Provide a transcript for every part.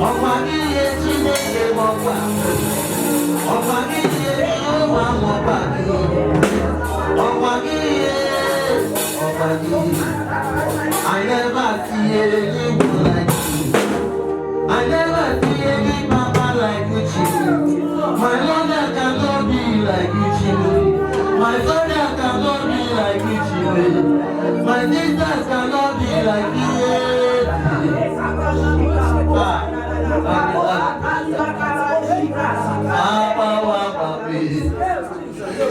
Ọ̀pọ̀ I never see anyone like you. I never see any mama like Gucci. My mother cannot be like Gucci. My father cannot be like Gucci. My sisters cannot be like you.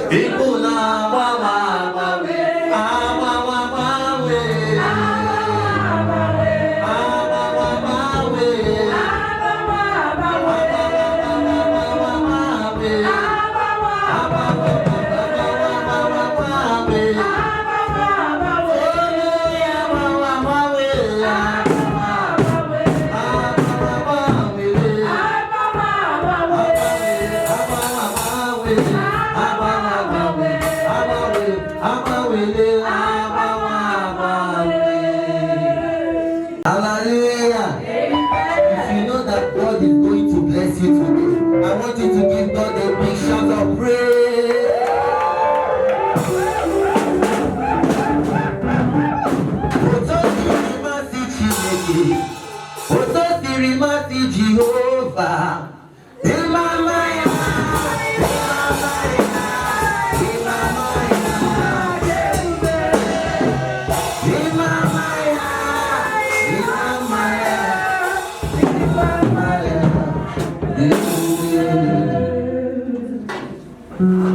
People now, hallelujah. If you know that God is going to bless you today, I want you to give God a big shout of praise. Ototirimasi Jehovah.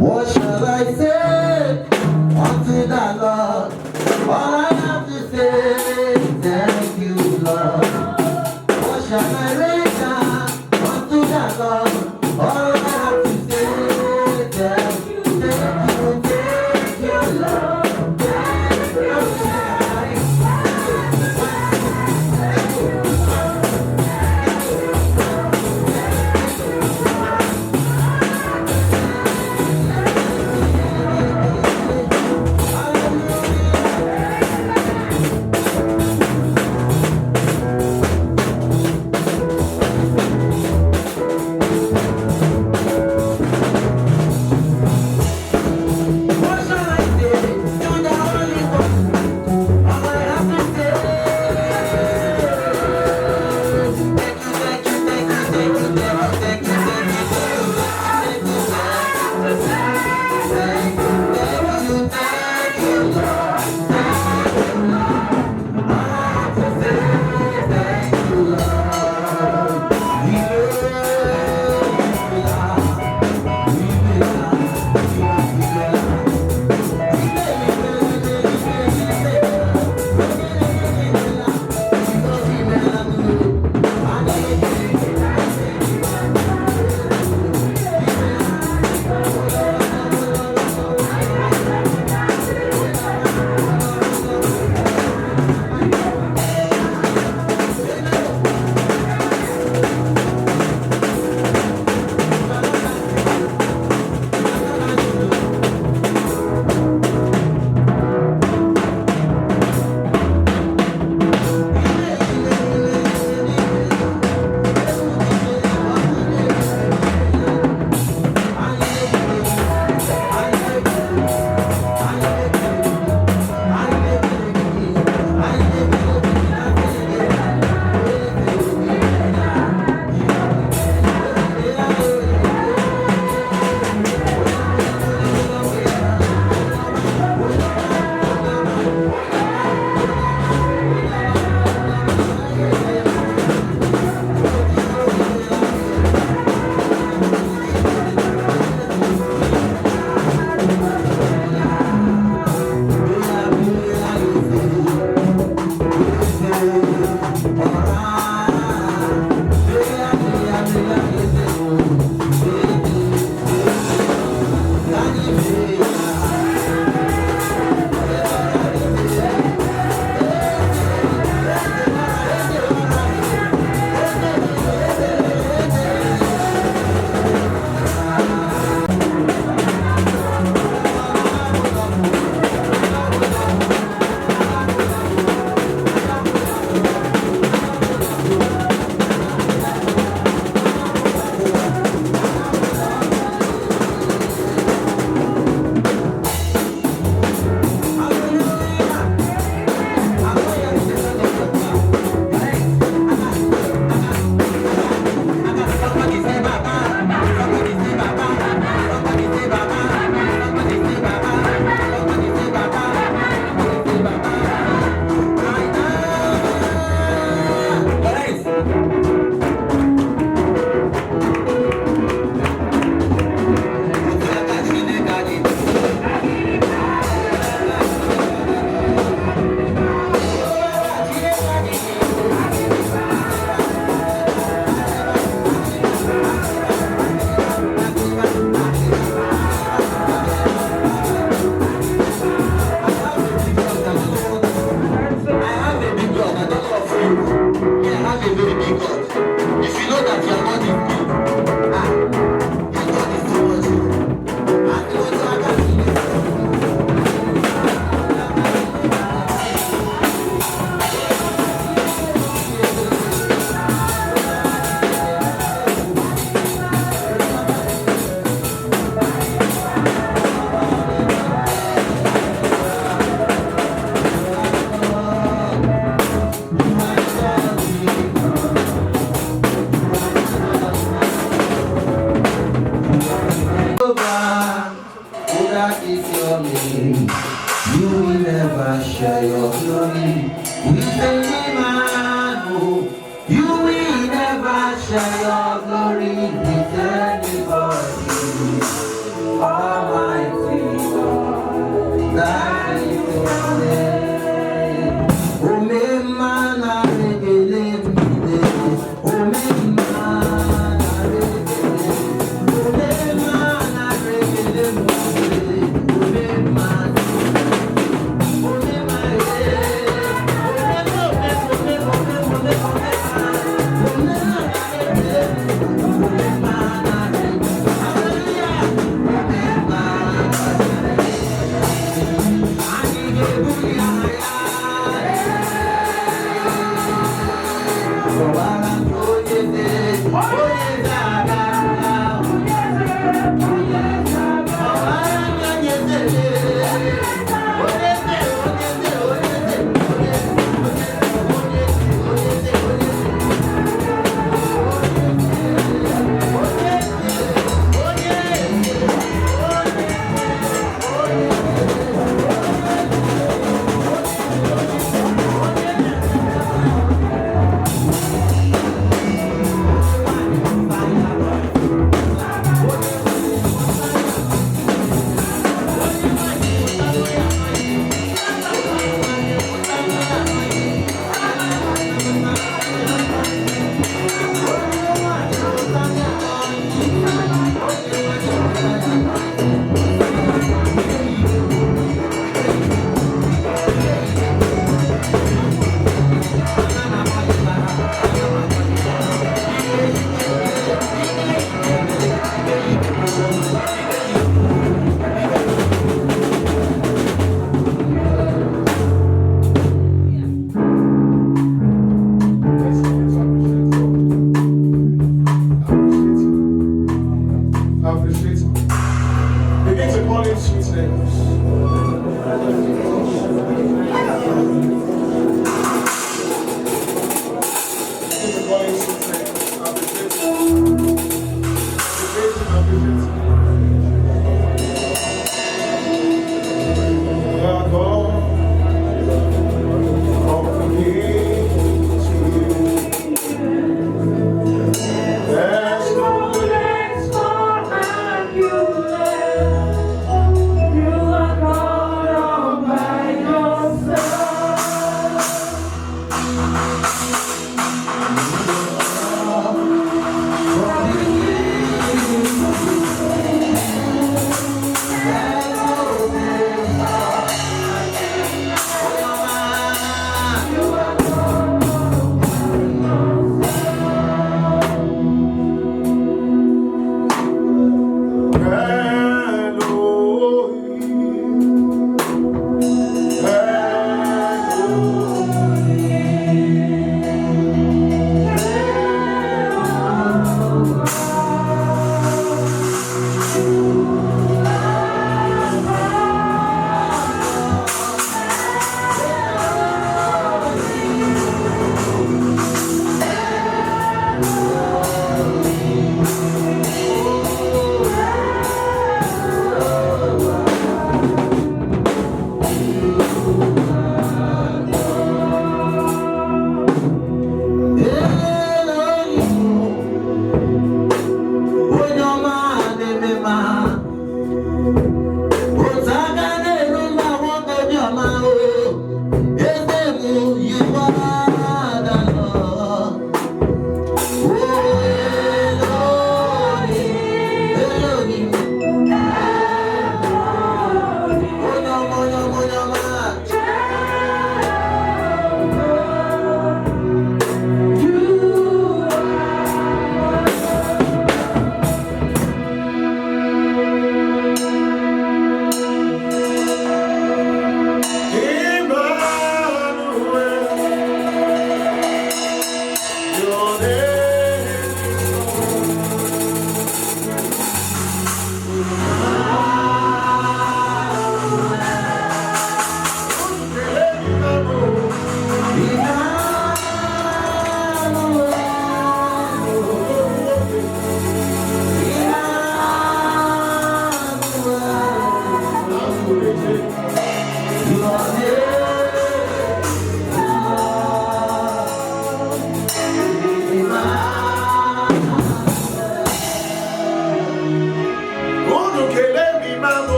What shall I say unto the Lord? All I have to say is thank you, Lord. What shall I render unto the Lord? All I have to say is thank you, Lord. with anybody. Almighty God, that is your name. Omemana regele mide, omemana regele, omemana regele mide, omemana,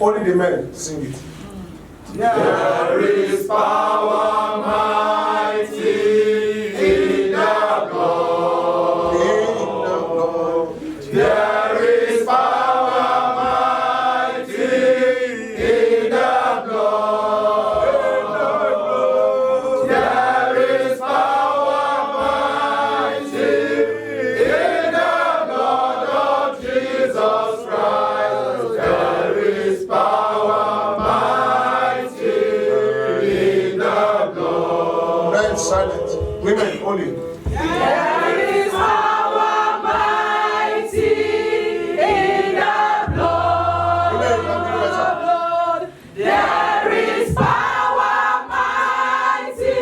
Only the men sing it. There is power mighty in the blood. There is power mighty in the blood. There is power mighty in the blood of Jesus Christ. There is power mighty in the blood. Men silent. Women only. There is power mighty in the blood. Women can do better. There is power mighty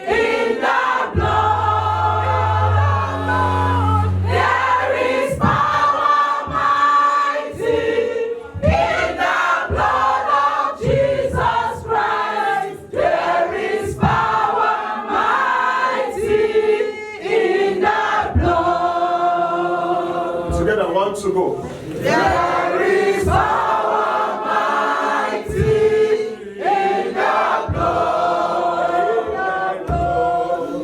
in the blood. There is power mighty in the blood of Jesus Christ. There is power mighty in the blood. Together, 1, 2, go. There is power mighty in the blood.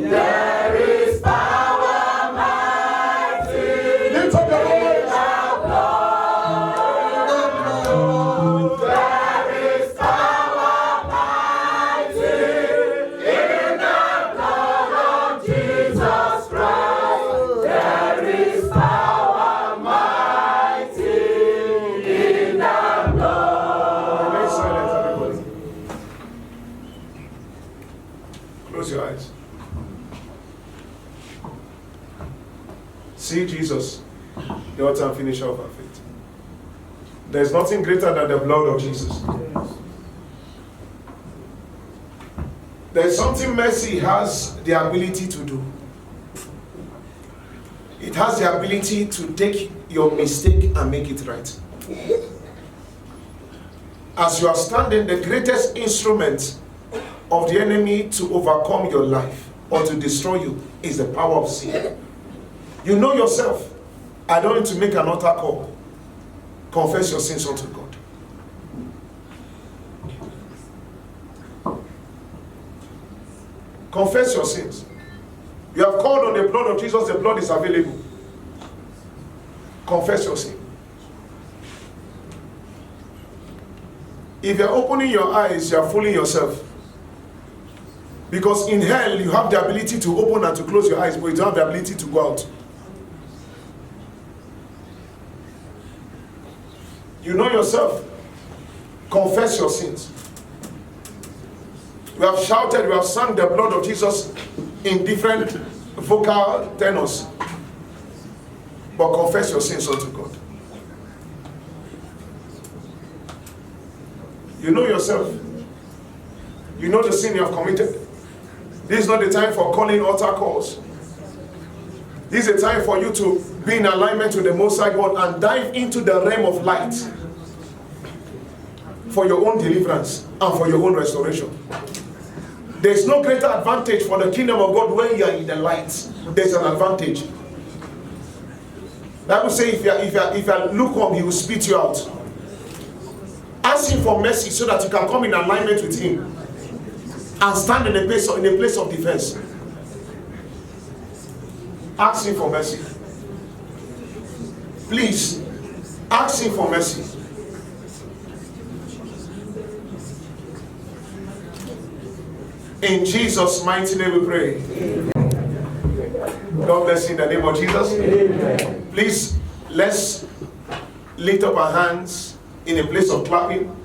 There is power mighty Lift up your voice. in the blood. There is power mighty in the blood of Jesus Christ. There is power mighty in the blood. Remain silent, everybody. Close your eyes. See Jesus, the author and finisher of our faith. There's nothing greater than the blood of Jesus. There's something mercy has the ability to do. It has the ability to take your mistake and make it right. As you are standing, the greatest instrument of the enemy to overcome your life or to destroy you is the power of sin. You know yourself. I don't need to make an altar call. Confess your sins unto God. Confess your sins. You have called on the blood of Jesus, the blood is available. Confess your sin. If you're opening your eyes, you're fooling yourself. Because in hell, you have the ability to open and to close your eyes, but you don't have the ability to go out. You know yourself. Confess your sins. We have shouted, we have sung the blood of Jesus in different vocal tenors. But confess your sins unto God. You know yourself. You know the sin you have committed. This is not the time for calling altar calls. This is a time for you to be in alignment with the Most High God and dive into the realm of light for your own deliverance and for your own restoration. There is no greater advantage for the kingdom of God when you are in the light. There is an advantage. The Bible says if you are lukewarm, he will spit you out. Ask him for mercy so that you can come in alignment with him and stand in a place of defense. Ask him for mercy. Please, ask him for mercy. In Jesus' mighty name we pray. Amen. God bless you in the name of Jesus. Amen. Please, let's lift up our hands in a place of clapping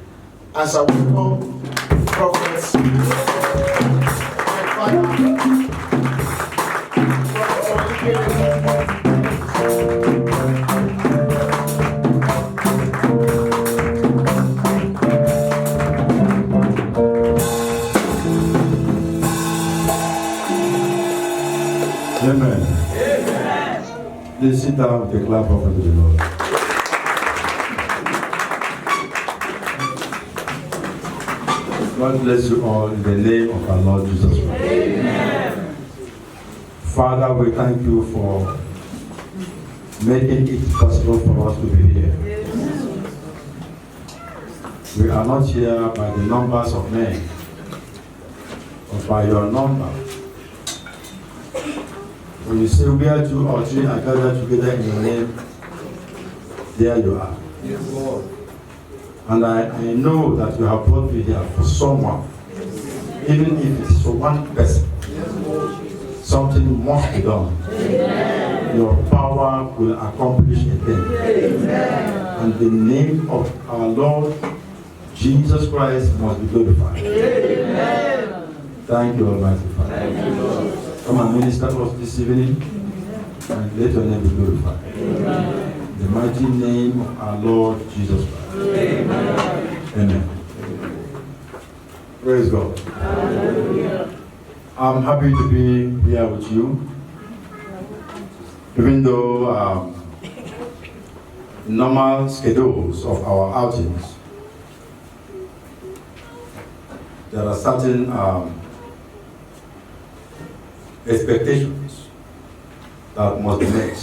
as I welcome prophets. Amen. Please sit down with a clap of the Lord. God bless you all in the name of our Lord Jesus Christ. Amen. Father, we thank you for making it possible for us to be here. We are not here by the numbers of men, but by your number. When you say where 2 or 3 are gathered together in your name, there you are. Yes, Lord. And I know that you have brought me here for someone, even if it is for one person. Something must be done. Amen. Your power will accomplish a thing. Amen. And the name of our Lord Jesus Christ must be glorified. Amen. Thank you, Almighty Father. Thank you, Lord. Come and minister to us this evening, and let your name be glorified. Amen. In the mighty name of our Lord Jesus Christ. Amen. Amen. Praise God. Hallelujah. I'm happy to be here with you, even though normal schedules of our outings, there are certain expectations that must be met.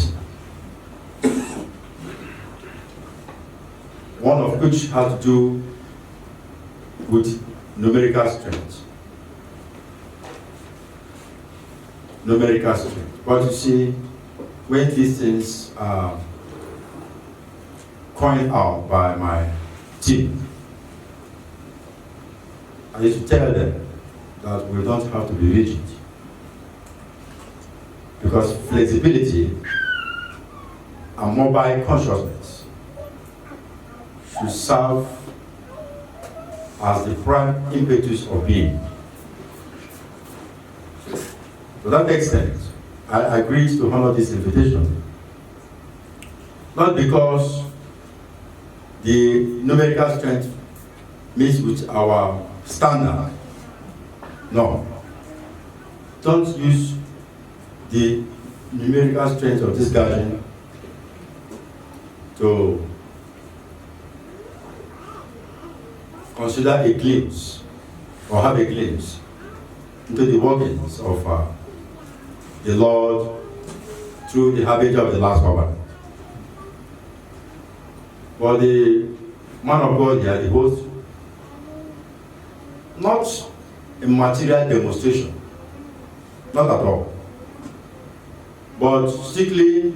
One of which has to do with numerical strength. Numerical strength. But you see, when these things are coined out by my team, I used to tell them that we don't have to be rigid. Because flexibility and mobile consciousness should serve as the prime impetus of being. To that extent, I agreed to honor this invitation. Not because the numerical strength meets with our standard. No. Don't use the numerical strength of this gathering to consider a glimpse or have a glimpse into the workings of the Lord through the habit of the last covenant. But the man of God here, the host, not a material demonstration, not at all, but strictly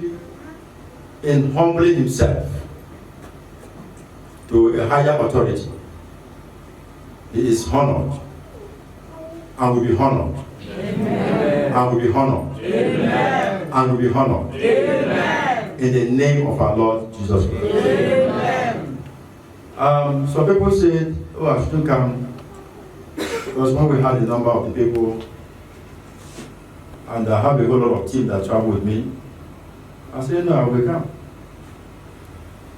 in humbling himself to a higher authority. He is honored and will be honored. Amen. And will be honored. Amen. And will be honored. Amen. In the name of our Lord Jesus Christ. Amen. Some people said, oh, I shouldn't come. Because when we had the number of the people, and I have a whole lot of team that travel with me, I said, no, I will come.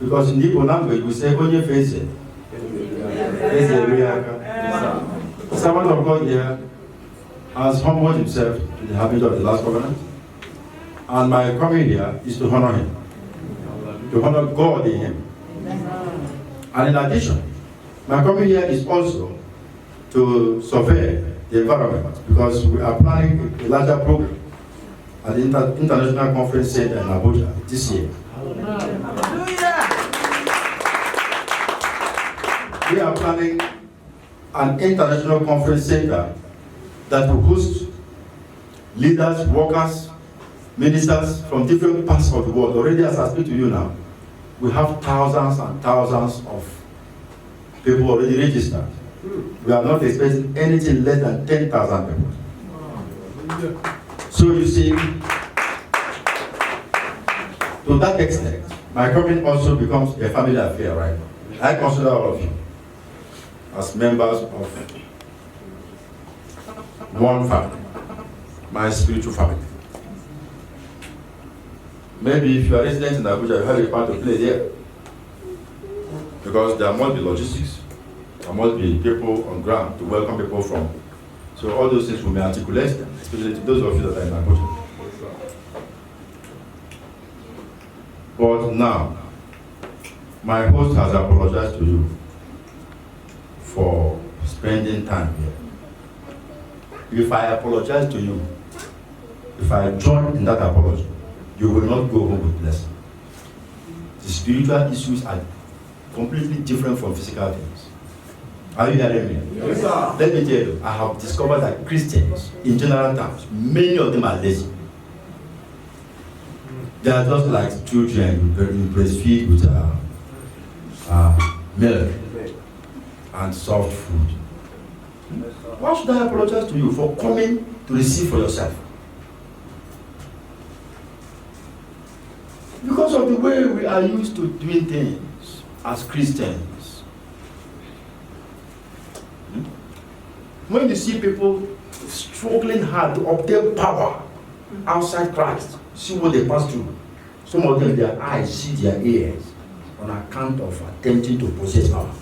Because in Igbo language, we say, onye face it. The servant of God here has humbled himself to the habit of the last covenant. And my coming here is to honor him, to honor God in him. And in addition, my coming here is also to survey the environment, because we are planning a larger program at the International Conference Center in Abuja this year. We are planning an international conference center that will host leaders, workers, ministers from different parts of the world. Already, as I speak to you now, we have thousands and thousands of people already registered. We are not expecting anything less than 10,000 people. So you see, to that extent, my coming also becomes a family affair, right? I consider all of you as members of one family, my spiritual family. Maybe if you are resident in Abuja, you have a part to play there. Because there must be logistics. There must be people on ground to welcome people from. So all those things we may articulate them, especially to those of you that are in Abuja. But now, my host has apologized to you for spending time here. If I apologize to you, if I join in that apology, you will not go home with blessing. The spiritual issues are completely different from physical things. Are you hearing me? Yes, sir. Let me tell you, I have discovered that Christians, in general terms, many of them are lazy. They are just like children you breastfeed with milk and soft food. Why should I apologize to you for coming to receive for yourself? Because of the way we are used to doing things as Christians. When you see people struggling hard to obtain power outside Christ, see what they pass through. Some of them, their eyes see their ears on account of attempting to possess power.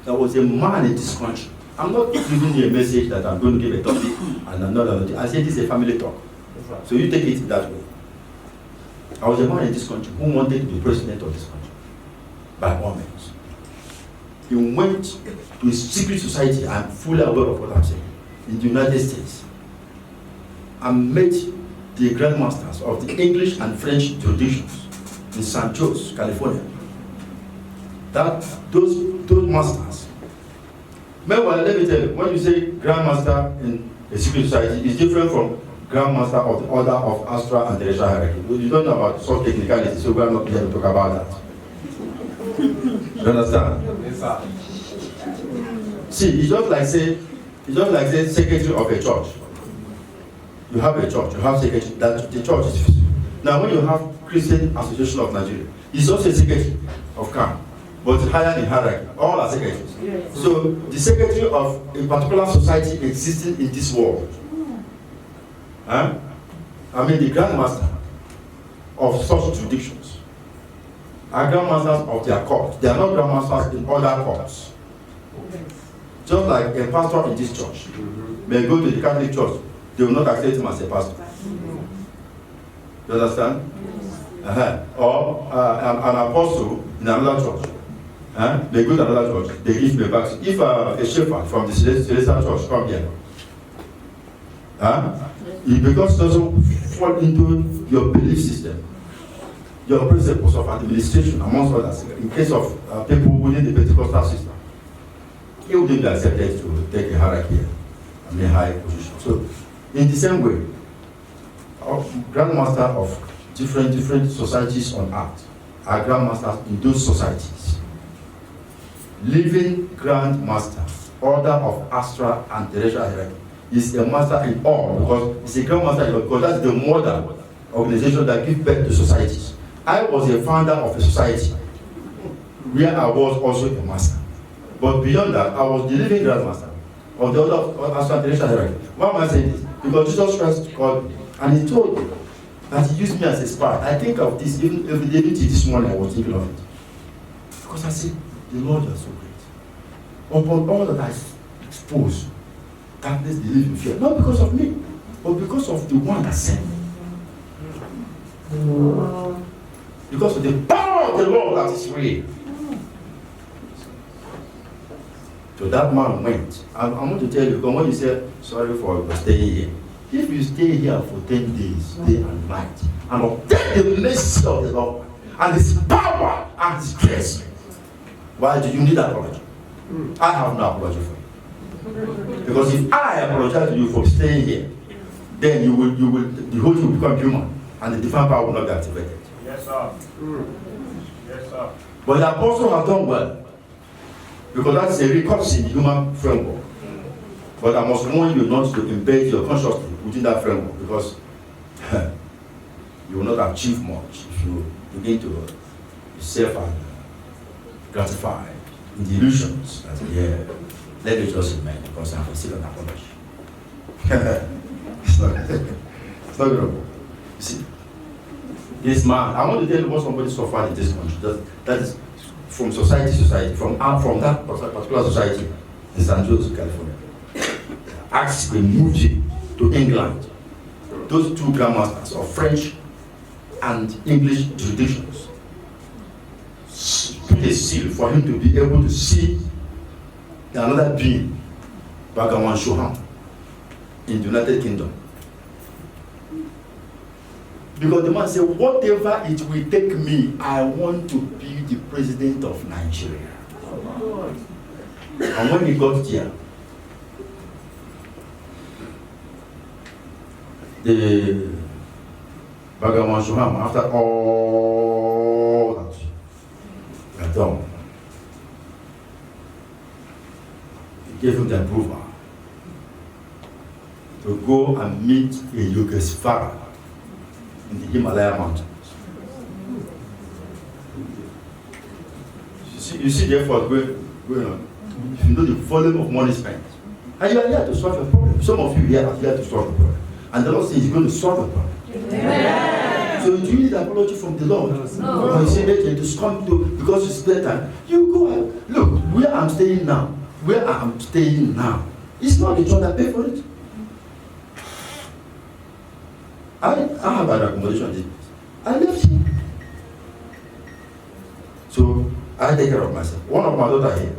There was a man in this country. I'm not giving you a message that I'm going to give a topic and another. I said this is a family talk. So you take it that way. I was a man in this country who wanted to be president of this country by all means. He went to a secret society, I'm fully aware of what I'm saying, in the United States, and met the grandmasters of the English and French jurisdictions in San Jose, California. Those masters. Meanwhile, let me tell you, when you say grandmaster in a secret society, it's different from grandmaster of the order of Astra and Teresa hierarchy. You don't know about such technicalities, so we are not here to talk about that. You understand? Yes, sir. See, it's just like say secretary of a church. You have a church, you have secretary, that the church is. Now when you have Christian Association of Nigeria, it's also a secretary of CAN, but higher in hierarchy. All are secretaries. Yes. So the secretary of a particular society existing in this world, I mean the grandmaster of such jurisdictions are grandmasters of their court. They are not grandmasters in other courts. Just like a pastor in this church may go to the Catholic church, they will not accept him as a pastor. You understand? Or an apostle in another church. They go to another church, they give him a back. If a shepherd from the Celestial church come here, because it doesn't fall into your belief system, your principles of administration, amongst others, in case of people within the Pentecostal system, he wouldn't be accepted to take a hierarchy and a high position. So, in the same way, grandmaster of different societies on earth are grandmasters in those societies. Living grandmaster, order of Astra and Teresa hierarchy, is a master in all because it's a grandmaster because that's the mother organization that gives birth to societies. I was a founder of a society where I was also a master. But beyond that, I was the living grandmaster of the order of Astra and Teresa hierarchy. Why am I saying this? Because Jesus Christ called me and he told me that he used me as a spy. I think of this, even this morning I was thinking of it. Because I said, the Lord is so great. Upon all that I expose, darkness, they live in fear. Not because of me, but because of the one that sent me. Because of the power of the Lord that is real. So that man went. I want to tell you, because when you say, sorry for staying here, if you stay here for 10 days, day and night, and obtain the mercy of the Lord, and his power and his grace, why do you need apology? I have no apology for you. Because if I apologize to you for staying here, then the whole thing will become human, and the divine power will not be activated. Yes, sir. Yes, sir. But the apostle has done well, because that's a recourse in the human framework. But I must warn you not to embed your consciousness within that framework, because you will not achieve much if you begin to be self-gratified in the illusions that, let me just remain because I have received an apology. It's not going to work. You see, this man, I want to tell you what somebody suffered in this country. That is from society to society, from that particular society in San Jose, California. Acts removed him to England. Those two grandmasters of French and English jurisdictions put a seal for him to be able to see another being, Bhagawan Shoham, in the United Kingdom. Because the man said, whatever it will take me, I want to be the president of Nigeria. And when he got there, the Bhagawan Shoham, after all that he had done, he gave him the approval to go and meet a Yogesvara in the Himalaya mountains. You see the effort going on. If you know the volume of money spent, and you are here to solve a problem. Some of you here are here to solve a problem. And the Lord says He's going to solve a problem. Amen. So do you need apology from the Lord? No. Or you say, okay, to come to, because it's better, you go and look, where I'm staying now, it's not the church that pay for it. I have an accommodation this place. I left here. So I take care of myself. One of my daughter here.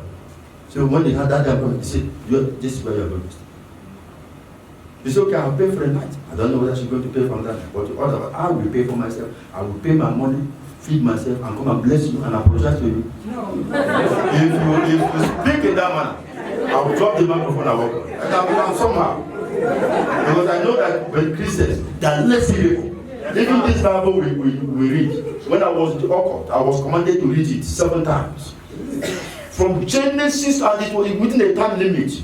So when they had that time, he said, this is where you're going to stay. He said, okay, I'll pay for a night. I don't know whether she's going to pay for that night, but I will pay for myself. I will pay my money, feed myself, and come and bless you and apologize to you. No. If you speak in that manner, I will drop the microphone and walk on. I can become somehow. Because I know that when Christians, they are less people. Even this Bible we read, when I was in the occult, I was commanded to read it 7 times. From Genesis, and it was within a time limit.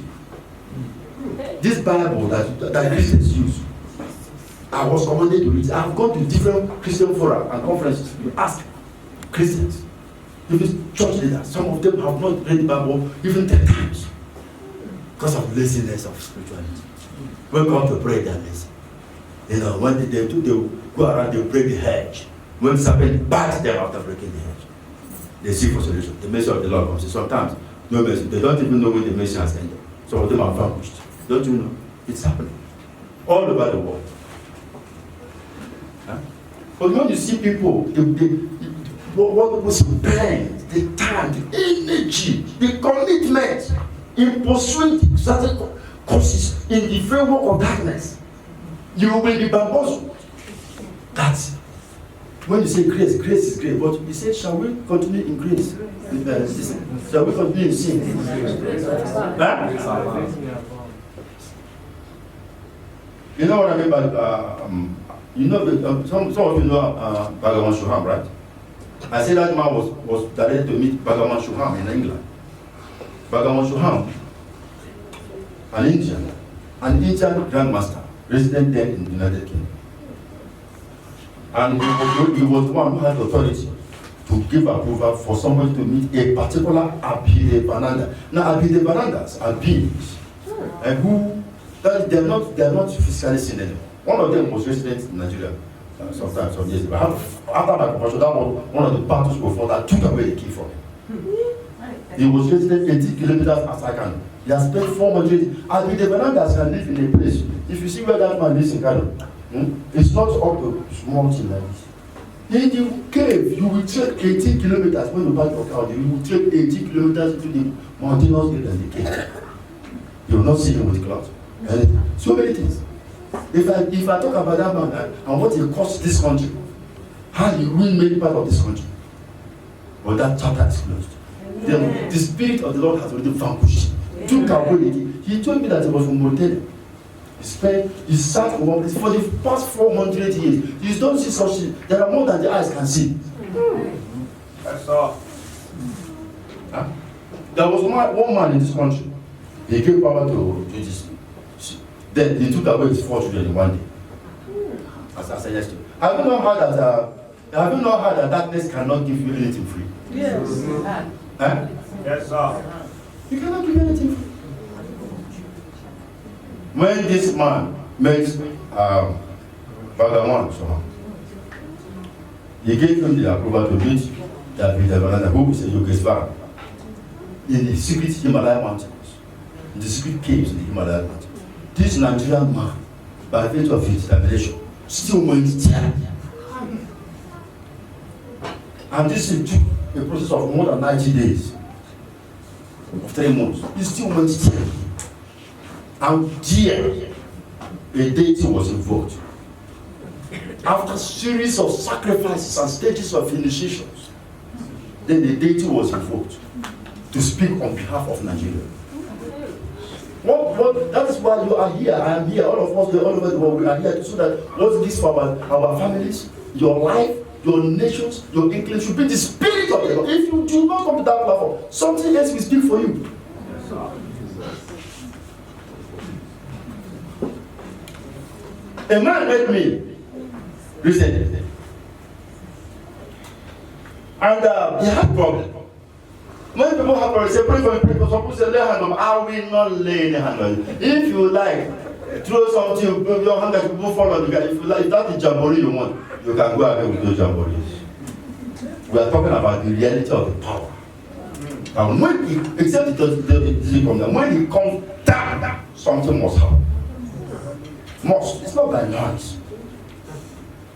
This Bible that Christians use, I was commanded to read it. I've gone to different Christian forums and conferences to ask Christians, even church leaders, some of them have not read the Bible even 10 times because of laziness of spirituality. When come to pray, they're lazy. You know, when they go around, they break the hedge. When serpent bites them after breaking the hedge, they seek for solution. The mercy of the Lord comes. Sometimes, no mercy. They don't even know when the mercy has ended. Some of them are vanquished. Don't you know? It's happening all over the world. Huh? But when you see people, what was spend the time, the energy, the commitment in pursuing certain causes in the framework of darkness, you will be bamboozled. That when you say grace is great, but you say, shall we continue in grace? Shall we continue in sin? Huh? You know what I mean by, some of you know Bhagawan Shoham, right? I said that man was directed to meet Bhagawan Shoham in England. Bhagawan Shoham, an Indian grandmaster, resident there in the United Kingdom. And he was the one who had authority to give approval for somebody to meet a particular Abhidevananda. Now, Abhidevanandas are beings who they are not physically seen anymore. One of them was resident in Nigeria some years ago. After my conversion, that was one of the battles we fought that took away the key from him. He was resident 80 kilometers as I can. He has spent 4 months. Abhidevanandas can live in a place. If you see where that man lives in Kano, it's not up to small thing like this. In the cave, you will trek 80 kilometers. When you pass your car, you will trek 80 kilometers into the mountainous area and the cave. You will not see him with clouds. So many things. If I talk about that man and what he cost this country, how he ruined many parts of this country, but that chapter is closed. The Spirit of the Lord has already vanquished him. Took away. He told me that he was from Mauritania. He sat for one place for the past 400 years. You don't see such things. There are more than the eyes can see. That's all. Huh? There was one man in this country. He gave power to this. Then he took away his 4 children in one day. As I said yesterday. Have you not heard that darkness cannot give you anything free? Yes. Huh? Yes, sir. You cannot give anything free. When this man makes Bhagawan Shoham, he gave him the approval to meet the Abhidevananda, who is a Yogesvara, in the secret Himalaya mountains, in the secret caves in the Himalaya mountains. This Nigerian man by virtue of his determination, still went there. And this took a process of more than 90 days, of 3 months. He still went there. And there, a deity was invoked. After a series of sacrifices and stages of initiations, then the deity was invoked to speak on behalf of Nigeria. That is why you are here. I am here. All of us, all over the world, we are here so that what's this for our families, your life, your nations, your inclination should be the spirit of the Lord. If you do not come to that platform, something else will speak for you. A man met me recently, and he had a problem. When people have problems, say, pray for me, pray for some people say, lay hand on me. I will not lay any hand on you. If you like, throw something, your hand that people fall on the guy. If you like, if that is jamboree you want, you can go ahead with your jamboree. We are talking about the reality of the power. And when it, except it doesn't come down, when it comes down, something must happen. Must. It's not by chance.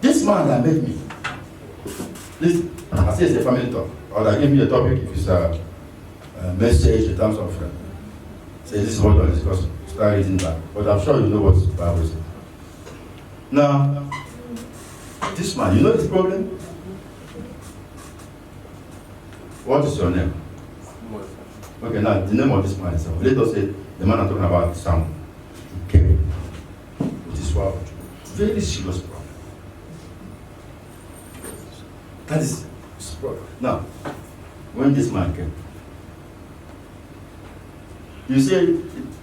This man that made me, this, I say it's a family talk, or I give me a topic if it's a message in terms of, say this is what we're discussing, start reading that. But I'm sure you know what the Bible says. Now, this man, you know his problem? What is your name? Okay, now the name of this man is, let us say, the man I'm talking about, Sam. Okay. Very serious problem. That is his problem. Now, when this man came, you say,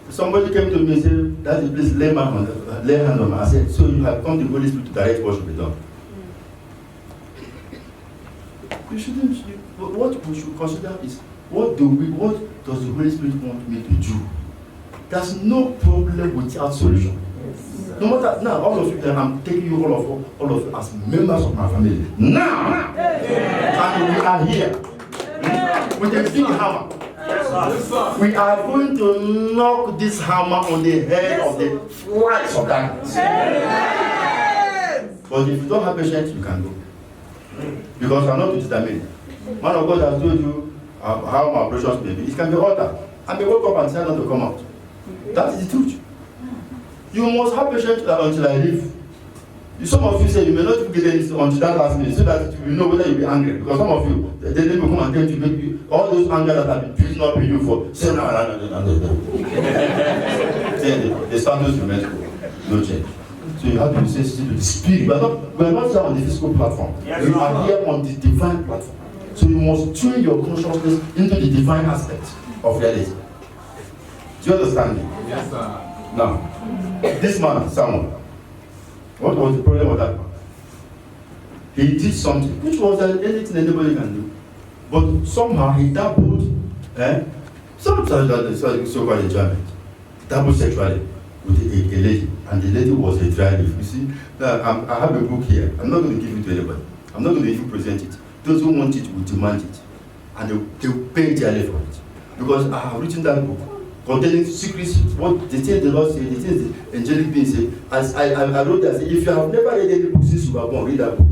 somebody came to me and said, Daddy, please lay hand on me. I said, so you have come to the Holy Spirit to direct what should be done. You shouldn't, what we should consider is, what does the Holy Spirit want me to do? There's no problem without solution. No matter now, all of you, I'm taking you all of you as members of my family. Now, and we are here with a big hammer. We are going to knock this hammer on the head of the flies of darkness. But if you don't have patience, you can go. Because I'm not to determine. Man of God has told you how my operations may be. It can be altered. I may wake up and tell not to come out. That is the truth. You must have patience until I leave. Some of you say you may not get anything until that last minute, so that you will know whether you'll be angry. Because some of you, they will come and tell you, make you all those anger that have been building up in you for say no. The status remains no change. So you have to be sensitive to the spirit. We are not here on the physical platform. Yes, we are here on the divine platform. So you must tune your consciousness into the divine aspect of reality. Do you understand me? Yes, sir. Now, this man, Samuel, what was the problem with that man? He did something, which was anything anybody can do. But somehow he dabbled, sometimes so-called enjoyment, dabbled sexually with a lady, and the lady was a dry leaf. You see, I have a book here. I'm not going to give it to anybody. I'm not going to even present it. Those who want it will demand it, and they will pay dearly for it. Because I have written that book containing secrets, what the things the Lord said, the things the angelic beings say. As I wrote that, if you have never read any book since you were born, read that book.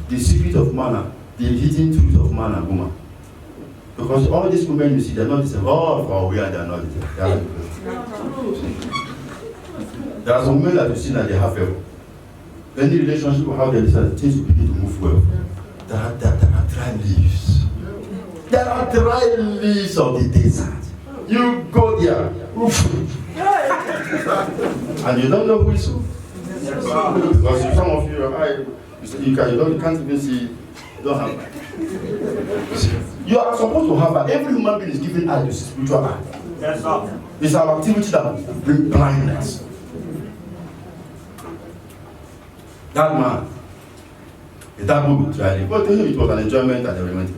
The secret of man, the hidden truth of man and woman. Because all these women you see, they're not the same. All for we are, they're not the same. There are some women that you see that they have favor. Any relationship or how they decide, things will begin to move well. There are dry leaves. There are dry leaves of the desert. You go there, and you don't know who is who. Because some of you can't even see, you don't have. You are supposed to have every human being is given eye to spiritual eye. Yes, sir. It's an activity that brings blindness. That man, he dabbled with dry leaf, but to him it was an enjoyment and a romantic.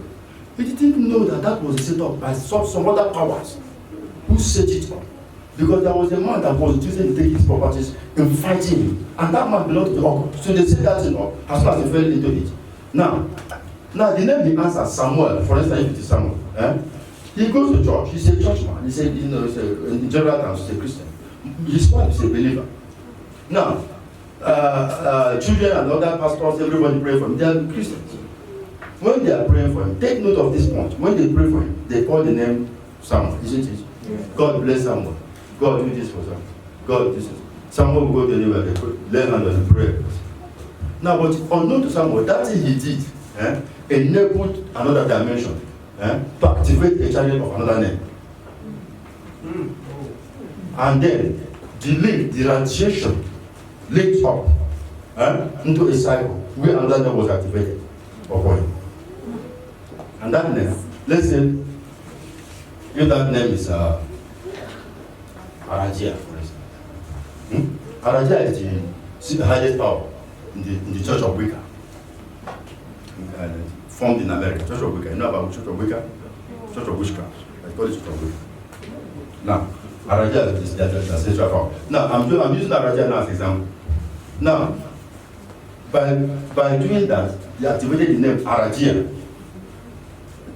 He didn't know that was set up by some other powers who set it up. Because there was a man that was choosing to take his properties and fighting him. And that man belonged to the uncle. So they set that thing up as soon as he fell into it. Now the name he answers, Samuel, for instance, if it is Samuel, he goes to church, he's a churchman, in general terms, he's a Christian. His wife is a believer. Now, children and other pastors, everybody pray for him. They are Christians. When they are praying for him, take note of this point. When they pray for him, they call the name Samuel, isn't it? Yeah. God bless Samuel. God do this for Samuel. God do this. Samuel will go to anywhere, they lay hand on the prayer. Now, but unknown to Samuel, that thing he did enabled another dimension to activate a channel of another name. And then the link, the radiation linked up into a cycle where another name was activated upon him. And that name, let's say, if that name is Arajia, for instance. Arajia is the highest power in the Church of Wicca. Formed in America, Church of Wicca. You know about Church of Wicca? Church of Witchcraft. I call it Church of Wicca. Now, Arajia is the central power. Now, I'm using Arajia now as an example. Now, by doing that, he activated the name Arajia.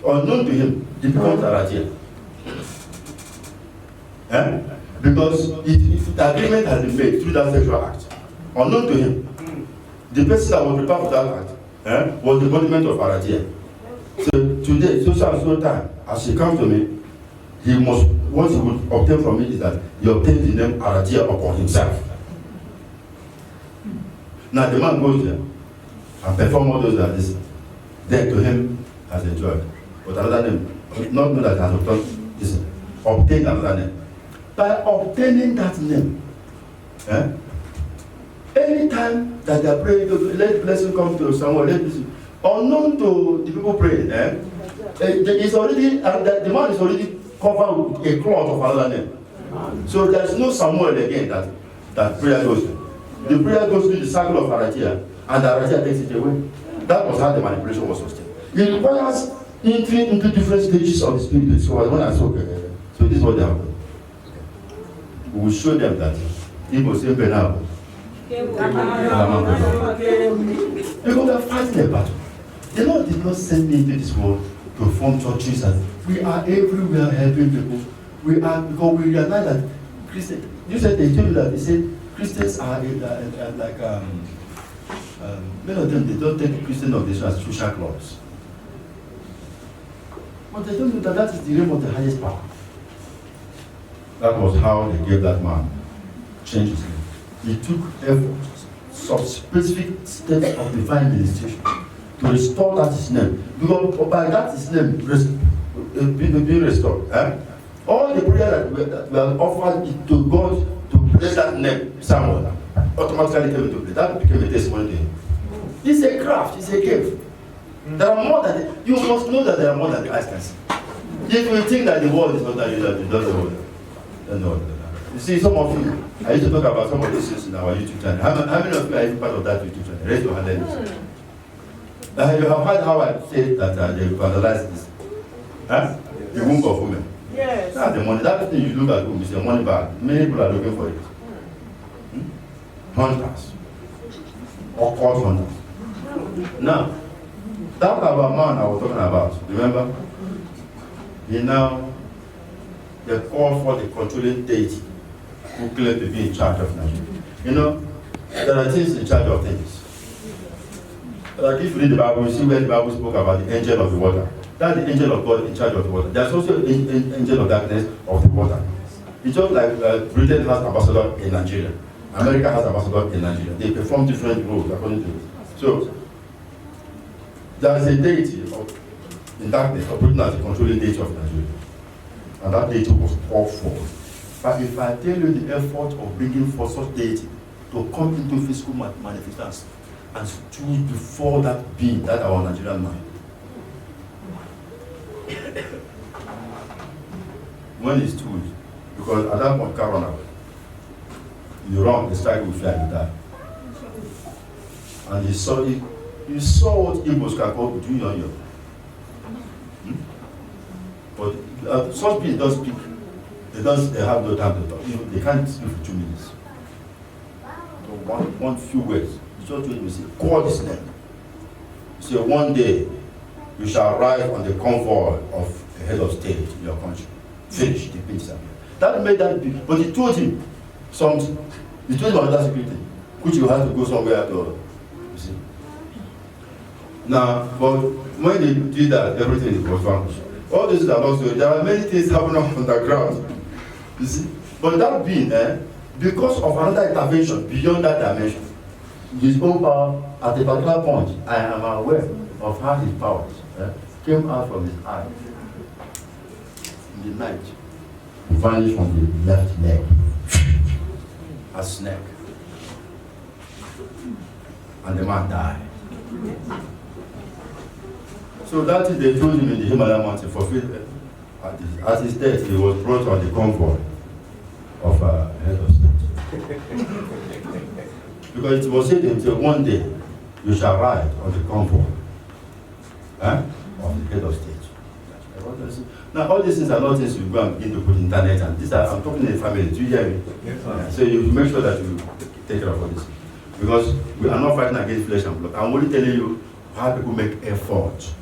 Unknown to him, he becomes Arajia. Because the agreement has been made through that sexual act. Unknown to him, the person that was prepared for that act was the embodiment of Arajia. So today, so time, as he comes to me, he must, what he would obtain from me is that he obtains the name Arajia upon himself. Now the man goes there and performs all those that is then to him as a joy. But another name, not know that has obtained this, obtain another name. By obtaining that name, anytime that they are praying, let blessing come to someone, let blessing, unknown to the people praying, it's already, the man is already covered with a cloth of another name. So there's no Samuel again that prayer goes to. The prayer goes to the circle of Arajia, and Arajia takes it away. That was how the manipulation was sustained. It requires entering into different stages of the spirit. So when I saw, so this is what they have done. We will show them that it was simple now. Because they are fighting a battle. The Lord did not send me into this world to form churches, and we are everywhere helping people. We are, because we realize that Christians, you said they told you that they said Christians are like many of them, they don't take Christian organization as social clubs. But they don't know that that is the realm of the highest power. That was how they gave that man change his name. He took efforts, some specific steps of divine ministration to restore that his name. Because by that his name being restored, all the prayer that were offered to God to bless that name, Samuel, automatically came into play. That became a testimony to him. It's a craft, it's a gift. There are more than, you must know that there are more than the eyes can see. If you think that the world is not that, you don't know. No. You see, some of you, I used to talk about some of these things in our YouTube channel. How many of you are even part of that YouTube channel? Raise your hand. You have heard how I say that they vandalized this. The womb of women. Yes. That's the money. That thing you look at womb is your money bag. Many people are looking for it. Hunters. Or called hunters. Now, that about man I was talking about, remember? He now, they call for the controlling deity who claim to be in charge of Nigeria. You know, there are things in charge of things. Like if you read the Bible, you see where the Bible spoke about the angel of the water. That's the angel of God in charge of the water. There's also an angel of darkness of the water. It's just like Britain has ambassador in Nigeria. America has ambassador in Nigeria. They perform different roles according to it. So, there is a deity in darkness operating as a controlling deity of Nigeria. And that deity was called forth. But if I tell you the effort of bringing forth such deity to come into physical manifestance and stood before that being, that our Nigerian mind. When he stood, because at that point, can't run away. You run, the strike will fly, you die. And he saw it. You saw what Igbos can call doing on you. But such beings don't speak. They have no time to talk. They can't speak for 2 minutes. So one few words. Just when you say, call this name. You say, one day you shall arrive on the convoy of a head of state in your country. Finish the peace. That made that big. But he told him something. He told him another secret thing. which you have to go somewhere to, you see. Now, but when they did that, everything was vanished. All this is about story. There are many things happening on the ground, you see. But that being, because of another intervention beyond that dimension, his own power, at a particular point, I am aware of how his powers came out from his eyes in the night, vanished from the left leg, a snake, and the man died. So that is they told him in the Himalaya mountain for at his death, he was brought on the convoy of head of state. Because it was said to him, one day you shall ride on the convoy of the head of state. Now all these things are not things you go and begin to put internet, and these are, I'm talking in the family, do you hear me? Yes, So you make sure that you take care of all this. Because we are not fighting against flesh and blood. I'm only telling you how people make effort.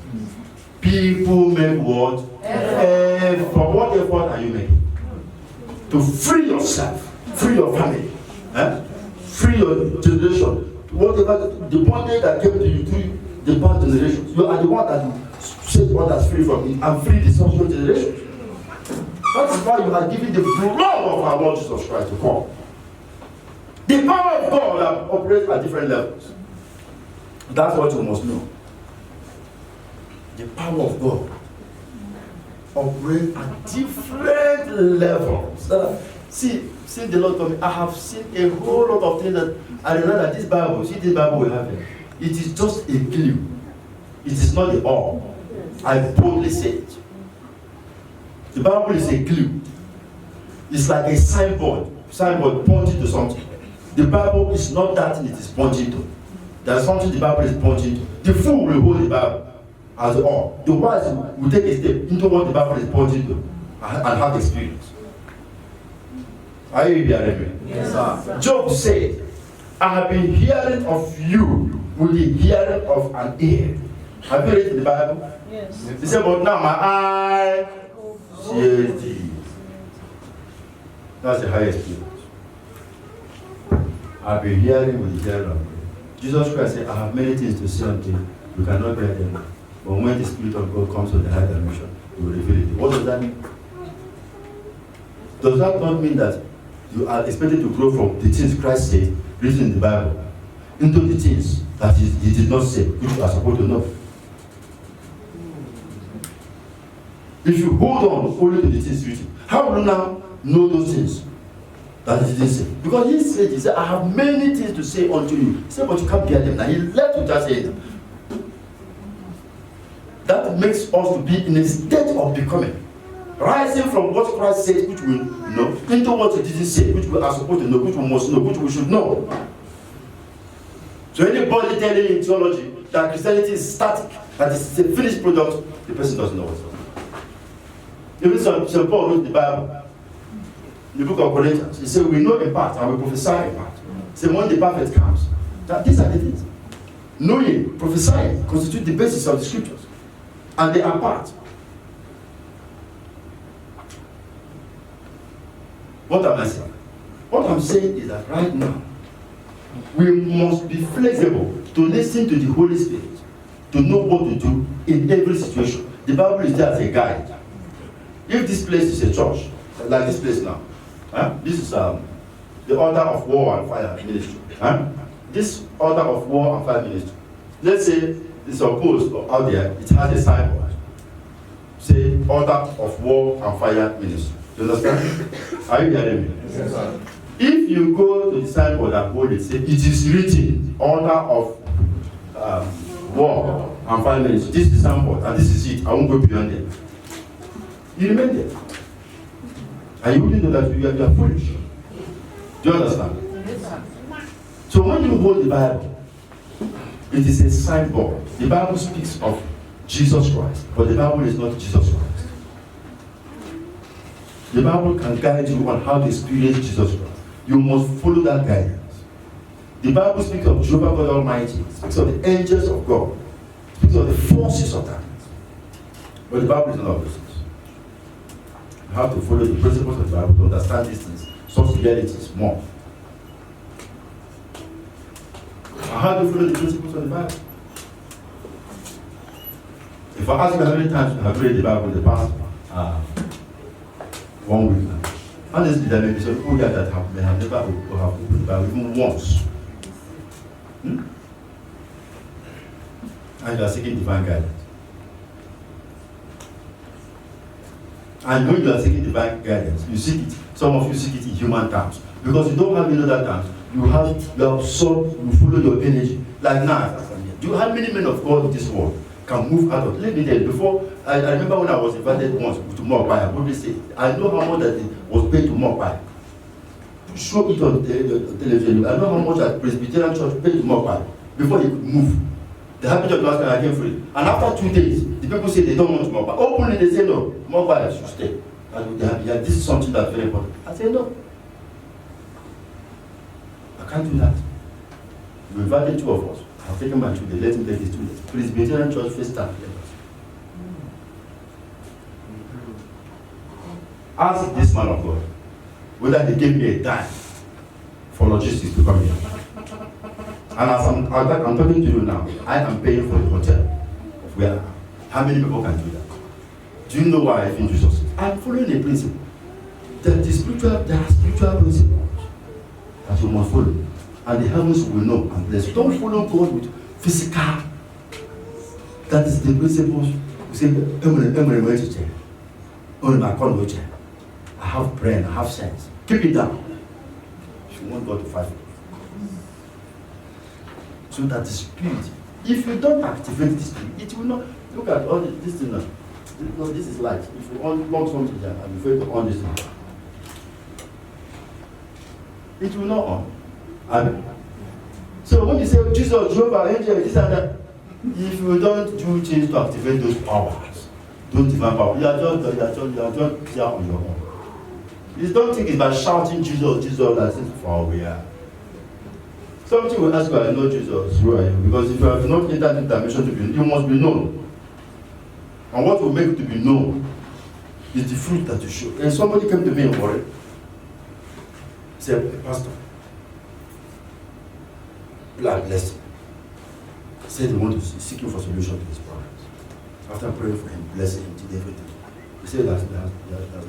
People make what? Effort. What effort are you making? To free yourself, free your family, free your generation. Whatever the bondage that came to you through the past generations, you are the one that you set others free from it and free the subsequent generations. That is why you are giving the blood of our Lord Jesus Christ to come. The power of God operates at different levels. That's what you must know. The power of God operates at different levels. See the Lord told me, I have seen a whole lot of things that I know that this Bible we have here. It is just a clue. It is not the all. I boldly say it. The Bible is a clue. It's like a signboard pointing to something. The Bible is not that thing it is pointing to. There is something the Bible is pointing to. The fool will hold the Bible as all. The wise will take a step into what the Bible is pointing to and have experience. Are you hearing me? Yes, sir. Job said, I have been hearing of you with the hearing of an ear. Have you read in the Bible? Yes. He said, but now my eye sees thee. That's the highest place. I've been hearing with the hearing of God. Jesus Christ said, I have many things to say unto you. You cannot bear them. But when the Spirit of God comes to the high dimension, He will reveal it. What does that mean? Does that not mean that you are expected to grow from the things Christ said, written in the Bible, into the things that He did not say, which you are supposed to know? If you hold on only to the things written, how will you now know those things that He didn't say? Because He said, I have many things to say unto you. He said, but you can't bear them. Now He left you just saying them. That makes us to be in a state of becoming. Rising from what Christ said, which we know, into what He didn't say, which we are supposed to know, which we must know, which we should know. So anybody telling you in theology that Christianity is static, that it's a finished product, the person doesn't know what's going on. Even St. Paul wrote the Bible, in the book of Corinthians, he said, we know in part and we prophesy in part. He said, when the perfect comes, that these are the things. Knowing, prophesying, constitute the basis of the scriptures. And they are part. What am I saying? What I'm saying is that right now, we must be flexible to listen to the Holy Spirit, to know what to do in every situation. The Bible is there as a guide. If this place is a church, like this place now, this is the Order of War and Fire Ministry. This Order of War and Fire Ministry. Let's say it's opposed out there, it has a signboard. Say Order of War and Fire Ministry. You understand? Are you hearing me? Yes, sir. If you go to the signboard and hold it, say it is written Order of War and Fire Ministry. This is the signboard and this is it. I won't go beyond it. You remain there. And you wouldn't know that you are foolish. Do you understand? Yes, sir. So when you hold the Bible, it is a signboard. The Bible speaks of Jesus Christ, but the Bible is not Jesus Christ. The Bible can guide you on how to experience Jesus Christ. You must follow that guidance. The Bible speaks of Jehovah God Almighty, speaks of the angels of God, speaks of the forces of darkness. But the Bible is not of those things. You have to follow the principles of the Bible to understand these things, such realities more. How do you follow the principles of the Bible? If I ask you how many times you have read the Bible in the past 1 week now, honestly, there may be some people here that may have never opened the Bible even once. And you are seeking divine guidance. And when you are seeking divine guidance, you seek it. Some of you seek it in human terms. Because you don't have any other terms. You follow your energy. Like now, do you have many men of God in this world can move out of? Let me tell you, before, I remember when I was invited once to Mokpai, I always say, I know how much that it was paid to Mokpai. Show it on television. I know how much that Presbyterian Church paid to Mokpai before he could move. The Happy Church last time I came free. And after 2 days, the people say they don't want Mokpai. Openly they say no, Mokpai should stay. And they have, this is something that's very important. I say no. I can't do that. You invited 2 of us. I've taken my 2 days. Let him take his 2 days. Presbyterian Church first time. Ask this man of God whether they gave me a dime for logistics to come here. And as I'm talking to you now, I am paying for the hotel. Where? How many people can do that? Do you know why I think Jesus? I'm following a principle. There are spiritual principles that you must follow. And the heavens will know and bless you. Don't follow God with physical. That is the principles. You say, I have brain, I have sense. Keep it down. If you want God to fight for you. So that the spirit, if you don't activate the spirit, it will not. Look at all this thing now. No, this is light. If you unlock something here, I'm afraid to on this thing. It will not on. Amen. So when you say Jesus, Jehovah, angel, this and that, if you don't do things to activate those powers, those divine powers, you are just here on your own. You don't think it's by shouting Jesus, Jesus, that's it for we are. Something will ask you, I know Jesus, who are you? Because if you have not entered that dimension to be, you must be known. And what will make you to be known is the fruit that you show. And somebody came to me and worried. Said, Pastor, blood blessing. Said he wanted to seek for solution to his problems. After praying for him, blessing him, did everything. He said there's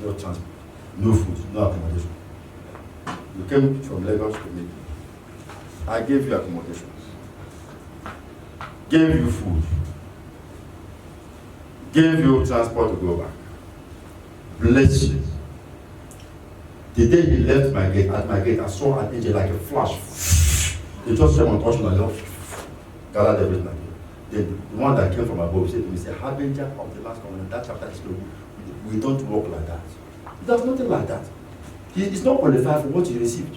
no transport, no food, no accommodation. You came from Lagos to me. I gave you accommodation, gave you food, gave you transport to go back. Bless you. The day he left my gate, at my gate, I saw an angel like a flash. He just came and touched my love, gathered everything. Then the one that came from above said to me, "Say, Harbinger of the last covenant, that chapter is good. We don't walk like that. There's nothing like that. He is not qualified for what he received.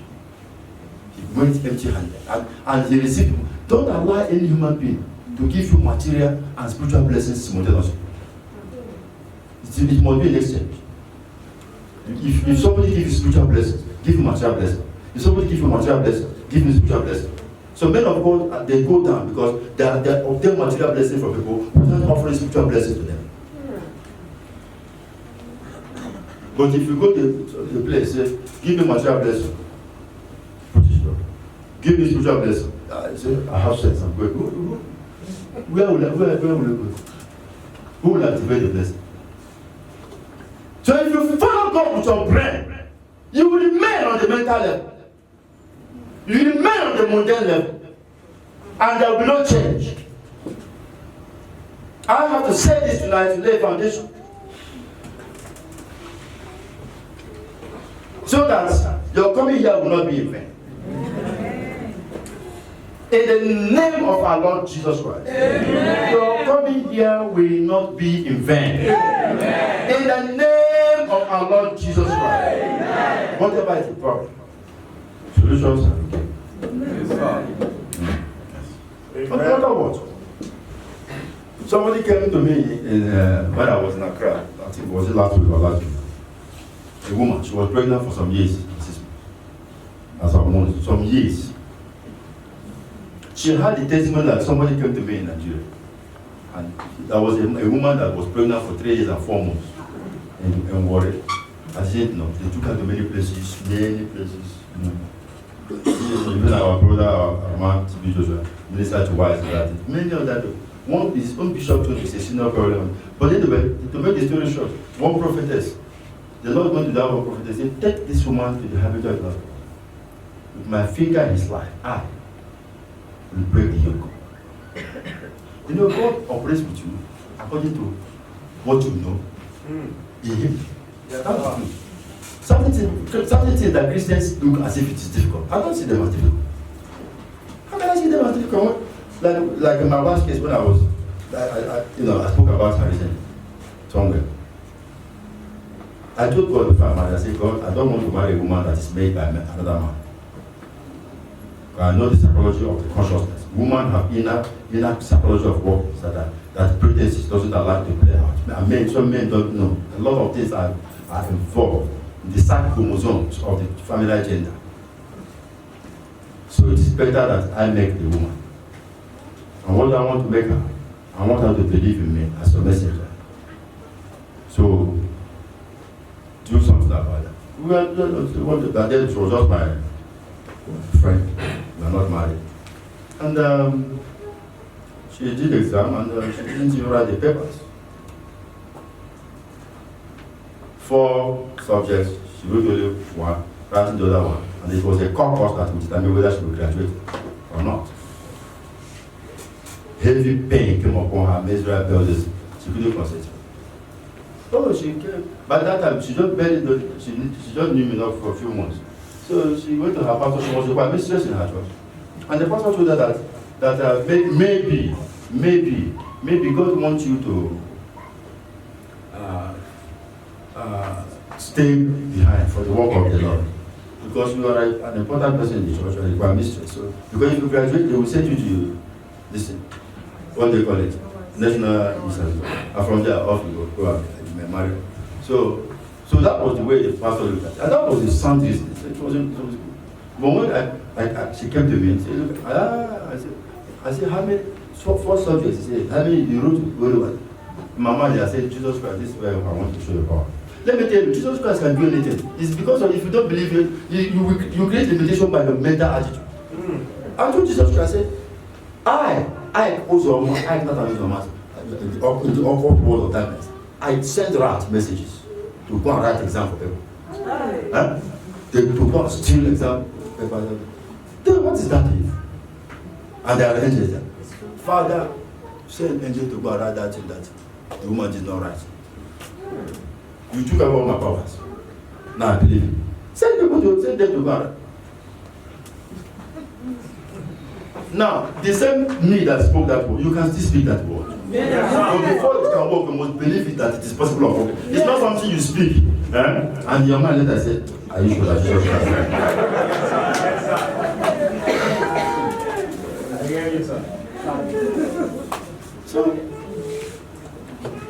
He went empty-handed, and he received. Don't allow any human being to give you material and spiritual blessings simultaneously. It must be an exchange. If somebody gives you spiritual blessings, give you material blessing. If somebody gives you material blessing, give you spiritual blessing. So men of God, they go down because they obtain material blessing from people without offering spiritual blessing to them. But if you go to the place, say, give me material blessing, give me spiritual blessing. I say, I have sense, I'm going. Where will I go? Who will activate the blessing? So if you follow God with your brain, you will remain on the mental level. You will remain on the mundane level. And there will be no change. I have to say this tonight to lay a foundation. So that your coming here will not be in vain. In the name of our Lord Jesus Christ. Amen. Your coming here will not be in vain. Amen. In the name of our Lord Jesus Christ. Amen. Whatever is the problem, solutions are given. In other words, somebody came to me when I was in Accra. I think it was last week or last week. A woman, she was pregnant for some years. Some years. She had the testimony that somebody came to me in Nigeria. And there was a woman that was pregnant for 3 years and 4 months and worried. I said, no, they took her to many places. even our brother, our man, TB Joshua, minister to wives, that many of that. One his own bishop told is a senior problem. But anyway, to make the story short, one prophetess, the Lord went to that one prophetess and said, take this woman to the habitat of with my finger in his life, I will break the yoke. You know, God operates with you according to what you know in Him. Something that Christians look as if it is difficult. I don't see them as difficult. How can I see them as difficult? Like in my last case when I spoke about her recently, somewhere. I told God before I married, I said, God, I don't want to marry a woman that is made by another man. I know the psychology of the consciousness. Women have inner psychology of what that pretense doesn't allow to play out. Some men don't know. A lot of things are involved in the sac chromosomes of the family agenda. So it is better that I make the woman. And what I want to make her, I want her to believe in me as a messenger. So do something about that. It was just my friend. We are not married. And she did the exam and she didn't even write the papers. 4 subjects, she wrote only one, writing the other one. And it was a core course that would determine whether she would graduate or not. Heavy pain came upon her, miserable bells. She couldn't concentrate. Oh, she came. By that time, she just knew me enough for a few months. So she went to her pastor. She was quite mistress in her church. And the pastor told her that maybe God wants you to stay behind for the work of the Lord. Because you are an important person in the church, and you are a mistress. So, because if you graduate, they will send you to listen. What they call it? National Mission. And from there, off you go and marry. So that was the way the pastor looked at it. And that was the sound reason. It was good. But when she came to me and said, look, I said, how many, 4 subjects? She said, how many you wrote very well? My mind, I said, Jesus Christ, this is where I want to show you power. Let me tell you, Jesus Christ can do anything. It's because of, if you don't believe it, you create limitation by your mental attitude. I told Jesus Christ, I said, I also, I not use my in the awful world of darkness. I send out messages to go and write exam for people. To go and steal exam paper. Then what is that? And they are angels there. Father, send angel to go and write that thing that the woman did not write. You took away all my powers. Now I believe you. Send them to go and write. Now, the same me that spoke that word, you can still speak that word. But before it can work, you must believe it that it is possible of working. It's not something you speak. And your man later said, are you sure that Jesus Christ? So,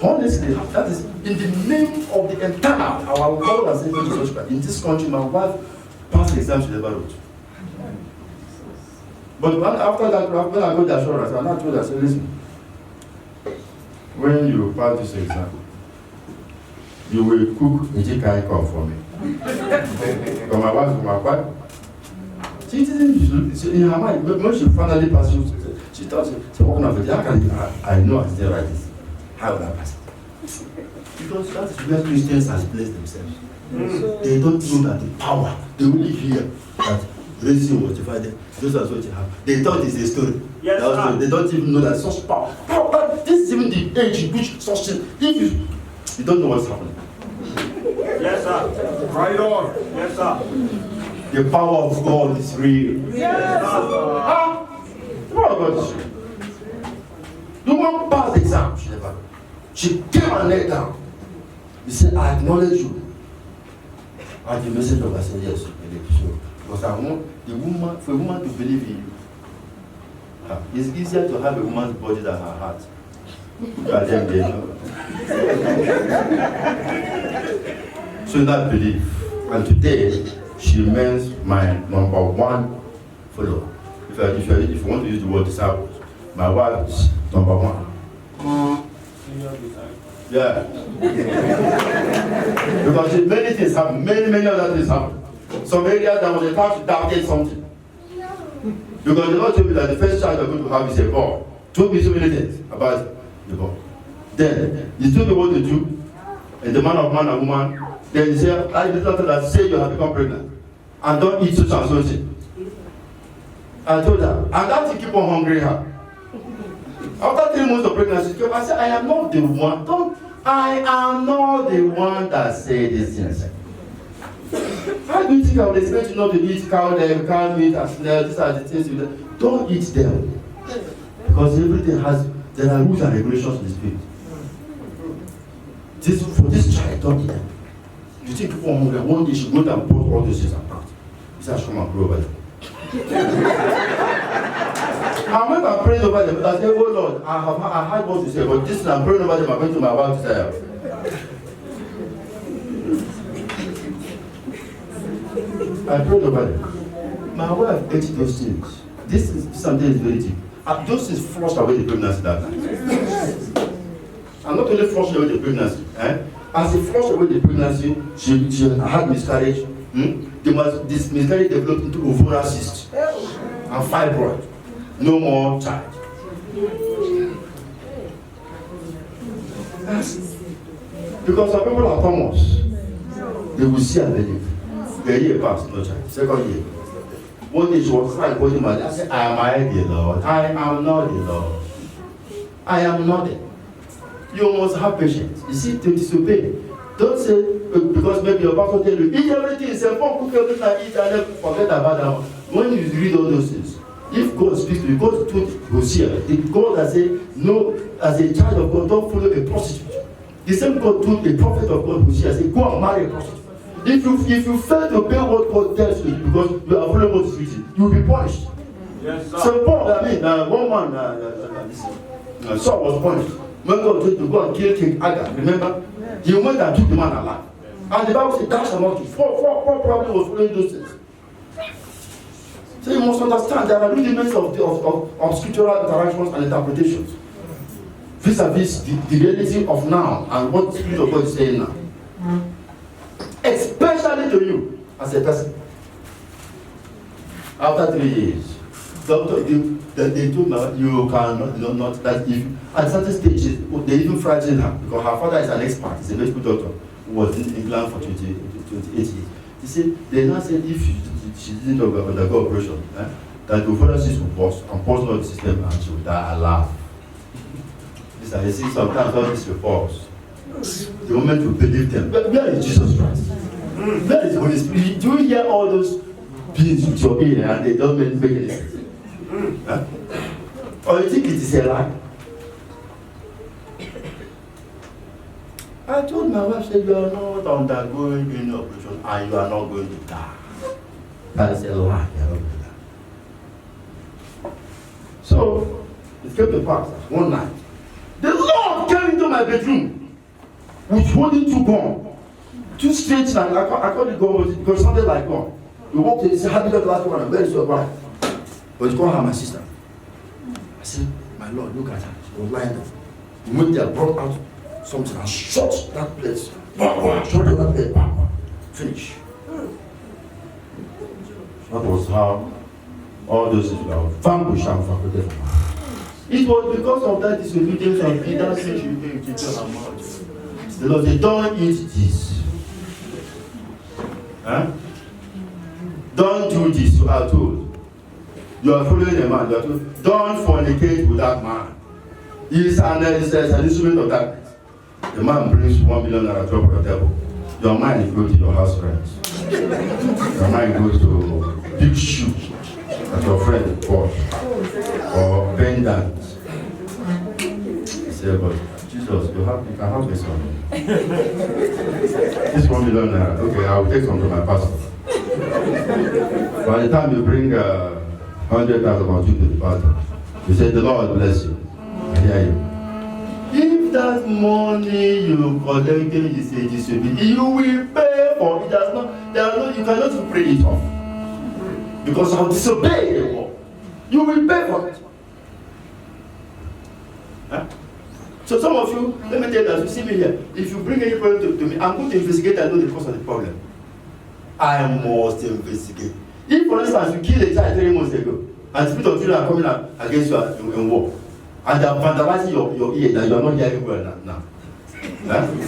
honestly, that is in the name of the entire, our Lord and Savior Jesus Christ. In this country, my wife passed the exam she never wrote. But after that, when I got the assurance, I told her, I said, listen, when you pass this exam, you will cook a chicken corn for me. Because my wife, she didn't, in her mind, when she finally passed, she thought, what kind of it? How can I know I didn't write this? How will I pass it? Because that is where Christians have placed themselves. They don't know that the power, they only hear that racism was divided. Those are what you have. They thought it's a story. Yes, they don't even know that such power. This is even the age in which such things. If you don't know what's happening. Yes, sir. Right on. Yes, sir. The power of God is real. Yes, sir. The power of God is real. The woman passed the exam. She came and laid down. He said, I acknowledge you. And the message of God said, yes, you believe. So, because I want the woman, for a woman to believe in you, it's easier to have a woman's body than her heart. So that belief, and today she remains my #1 follower. If you want to use the word disciples, my wife is #1. Yeah. Because many things happen, many other things happen. Some areas there was a time she doubted something. Because the Lord told me that the first child you're going to have is a boy. Told me so many things about the boy. Then he told me what to do, and the man of man and woman. Then he said, I did not that say you have become pregnant, and don't eat such and such thing. I told her, and that thing keep on hungry her. After 3 months of pregnancy, she came, I said, I am not the one. I am not the one that said these things. How do you think I would expect you not to eat cow leg, cow meat, and snail? These are the things you do. Don't eat them. Because everything there are rules and regulations in the spirit. For this child, don't eat them. You think people are hungry, one day she go down and put all those things apart. He said, I should come and pray over them. I went and prayed over them. I said, oh Lord, I had what to say, but this I'm praying over them, I went to my wife to say, I prayed over them. My wife ate those things. This something is very deep. Those things flushed away the pregnancy that night. And not only flushed away the pregnancy, as it flushed away the pregnancy, she had miscarriage. This miscarriage developed into ovarian cyst and fibroid. No more child. Because some people are Thomas. They will see and believe. The year passed, no child. Second year. One day she was crying, holding my I said, am I the Lord? I am not the Lord. I am not it. You must have patience. You see, to disobey. Don't say, because maybe your pastor tell you, eat everything, say, cook everything, eat, and then forget about that one. When you read all those things, if God speaks to you, God told Hosea, the God that said, no, as a child of God, don't follow a prostitute. The same God told a prophet of God, Hosea, said, go and marry a prostitute. If you fail to obey what God tells you, because you are following what is written, you will be punished. Yes, sir. So Paul, one man, Saul was punished. When God told him to go and kill King Agag, remember? He went and took the man alive. And the Bible said, that's about it. Paul probably was following those things. So you must understand there are rudiments of scriptural interactions and interpretations. Vis-a-vis the reality of now and what the Spirit of God is saying now. Especially to you as a person. After 3 years, doctor, they told me you cannot, that if at certain stages, they even frightened her because her father is an expert, he's a medical doctor who was in England for 28 years. He said, they now said if she didn't undergo operation, that the further cyst will burst and burst out the system and she will die alive. This I see sometimes all these reports. The moment you believe them, where is Jesus Christ? Where is the Holy Spirit? Do you hear all those beings with your ear and they don't make any sense? Or you think it is a lie? I told my wife, said, you are not undergoing any operation and you are not going to die. That is a lie. You are not going to die. So, it came to pass one night. The Lord came into my bedroom with holding 2 guns. 2 straight lines. I call it gun because it sounded like gun. We walked in and said, how did you last one? Where is your wife? But you call her my sister. I said, my Lord, look at her. She was lying there. The moment they brought out something and shot that place. Shot that place. Finish. That was how all those things were vanquished and fabricated. It was because of that disobedience and that which you gave to tell her mouth. The Lord said, don't eat this. Don't do this, you are told. You are following a man, you are told, don't fornicate with that man. He is an instrument of darkness. The man brings 1 million naira drop on the table. Your mind goes to your house friends. Your mind goes to big shoe that your friend bought. Or pendant. Say, but Jesus, you can have this one. This 1 million naira. Okay, I will take some to my pastor. By the time you bring 100,000 or 2 to the pastor, you say, the Lord bless you. I hear you. If that money you collected is a disobedience, you will pay for it. You cannot pray it off. Because I'll disobey the law. You will pay for it. So some of you, let me tell you, as you see me here, if you bring any problem to me, I'm going to investigate and know the cause of the problem. I must investigate. If, for instance, you kill a child 3 months ago, and the spirit of children are coming against you in war, and they are vandalizing your ear that you are not hearing well now.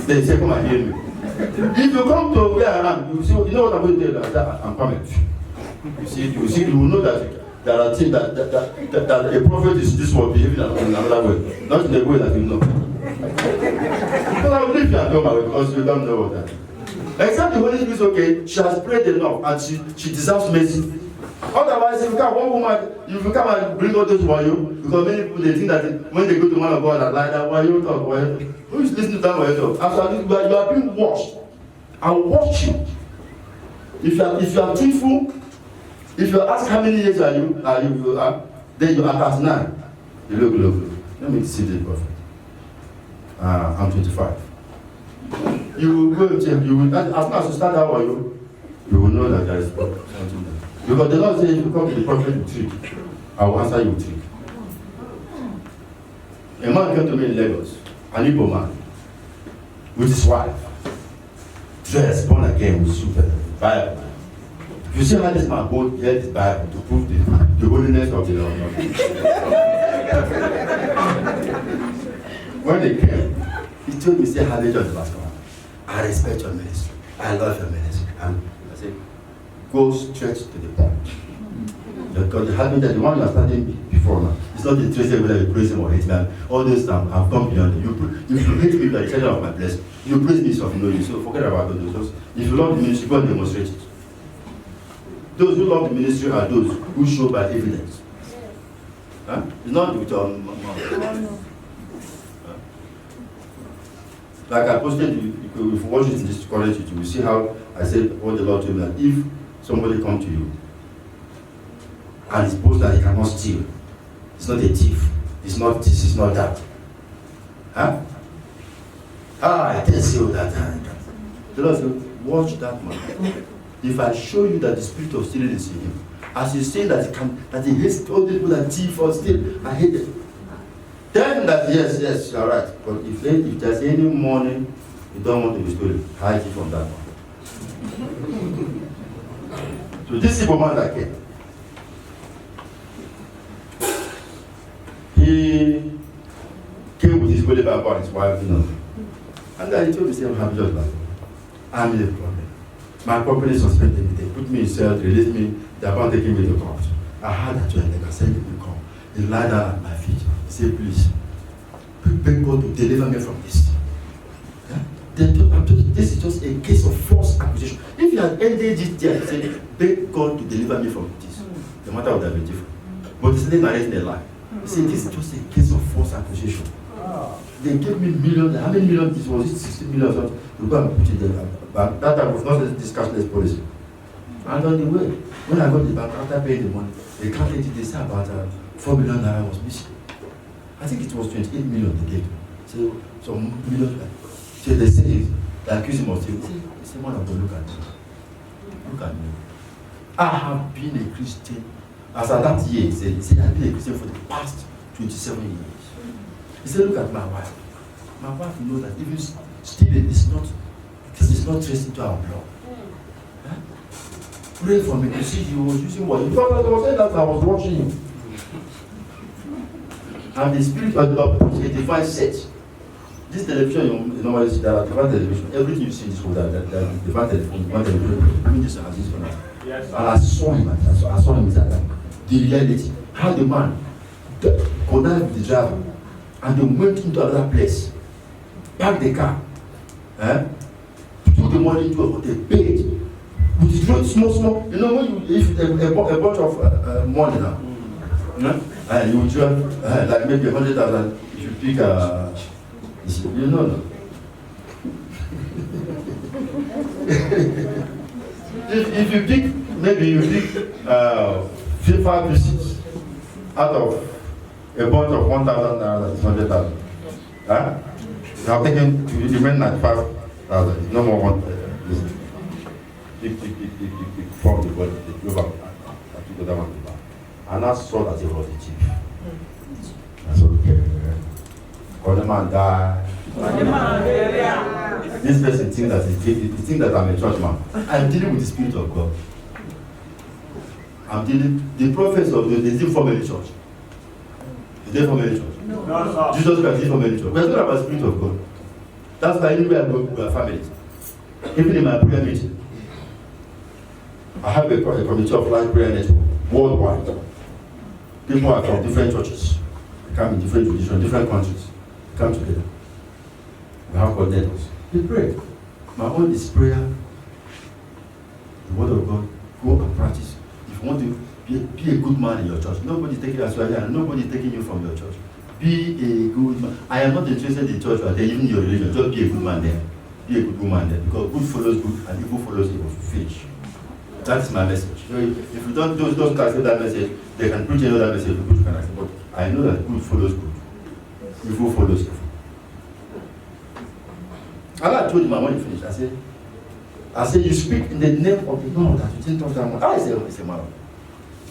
They say, come and hear me. If you come to where I am, you see, you know what I'm going to tell you? I'm coming. You will know that there are things that a prophet is this way behaving in another way, not in the way that you know. Because I will leave you and go my way because you don't know that. Except the Holy Spirit is okay, she has prayed enough and she deserves mercy. Otherwise, if you come, one woman, if you come and bring all those wayo, because many people they think that when they go to man of God, like that wayo talk, wayo. Who is listening to that wayo talk? After this, you are being washed. I will watch you. If you are truthful, if you ask how many years are you then you are past 9. You look. Let me see the prophet. I'm 25. You will go and check. You will, as soon as you start that wayo, you will know that there is something there. Because the Lord says, if you come to the prophet with 3, I will answer you with 3. A man came to me in Lagos, an Igbo man, with his wife, dressed, born again with super Bible. You see how this man held his Bible to prove the holiness of the Lord. When they came, he told me, say, hallelujah to the pastor. I respect your ministry. I love your ministry. And I said, go straight to the point. Because the habit that the one you are standing before now, it's not the trace whether you praise him or hate me. All those times have come beyond it. If you hate me, you are the treasure of my blessing. You praise me, so of no use. So forget about those. If you love the ministry, go and demonstrate it. Those who love the ministry are those who show by evidence. Huh? It's not with your mouth. Like I posted, if you watch it in this college, you will see how I said what the Lord told me that if somebody comes to you and is boast that he cannot steal, it's not a thief, it's not this, it's not that. Huh? I didn't steal that time. The Lord said, watch that man. If I show you that the spirit of stealing is in him, as you say that he hates all the people that thief or steal, I hate it. Tell him that yes, you're right. But if there's any money you don't want to be stolen, hide it from that one. So this Igbo man that he came with his holy Bible and his wife, and then he told me, say, I'm just like, I'm in a problem. My company suspended me. They put me in cell, released me, they're about taking me to court. I heard that you're like, I said, let me come. He lied down at my feet. He said, please, beg God to deliver me from this. Yeah? This is just a case of false accusation. If you had ended it there, say, beg God to deliver me from this, the matter would have been different. But he's still narrating a lie. He said, this is just a case of false accusation. They gave me millions. How many millions? This was it, 60 million or something. To go and put it there. But that time was not this cashless policy. And on the way, when I got the bank, after paying the money, they calculated, they said about 4 million naira was missing. I think it was 28 million they gave me. So some million. So they say they accuse him of stealing. He said, man of God, look at me. Look at me. I have been a Christian. As at that year, he said, I've been a Christian for the past 27 years. He said, look at my wife. My wife knows that even stealing is not traced into our blood. Huh? Pray for me. You see, he was using what? Because I was saying that I was watching him. And the spirit of the Lord put a divine set. This television, you normally see that divine television. Everything you see in this world, that divine television. I mean, this as this one. Yes. And I saw him. I saw him inside that. The reality, how the man connived with the driver. And they went into another place, parked the car, took the money into a hotel, paid. With the small, when you, if a bunch of money now, and you drive like maybe 100,000, if you pick no. if you pick, maybe you pick 5 pieces out of a bunch of 1,000 naira, 100,000. You have taken to remain 95,000. No more one. Pick from the body, the global. I took the one. And I saw that he was the chief. I said, okay. When the man died, this person thinks that I'm a church man. I'm dealing with the Spirit of God. I'm telling the prophets of the didn't form any church. Did they form any church? No, Jesus Christ didn't form any church. We're talking about the Spirit of God. That's why anywhere I go, we are families. Even in my prayer meeting, I have a committee of life prayer network worldwide. People are from different churches. They come in different traditions, different countries. They come together. We have coordinators. We pray. My own is prayer, the word of God. Go and practice. If you want to be a good man in your church, nobody is taking you as well, and nobody is taking you from your church. Be a good man. I am not interested in church or even your religion. Just be a good man there. Be a good woman there. Because good follows good and evil follows evil. Finish. That's my message. So if you don't accept that message, they can preach another message which you can accept. But I know that good follows good. Evil follows evil. And I told him when he finished, I said, you speak in the name of the Lord that you didn't talk that much. I said, man,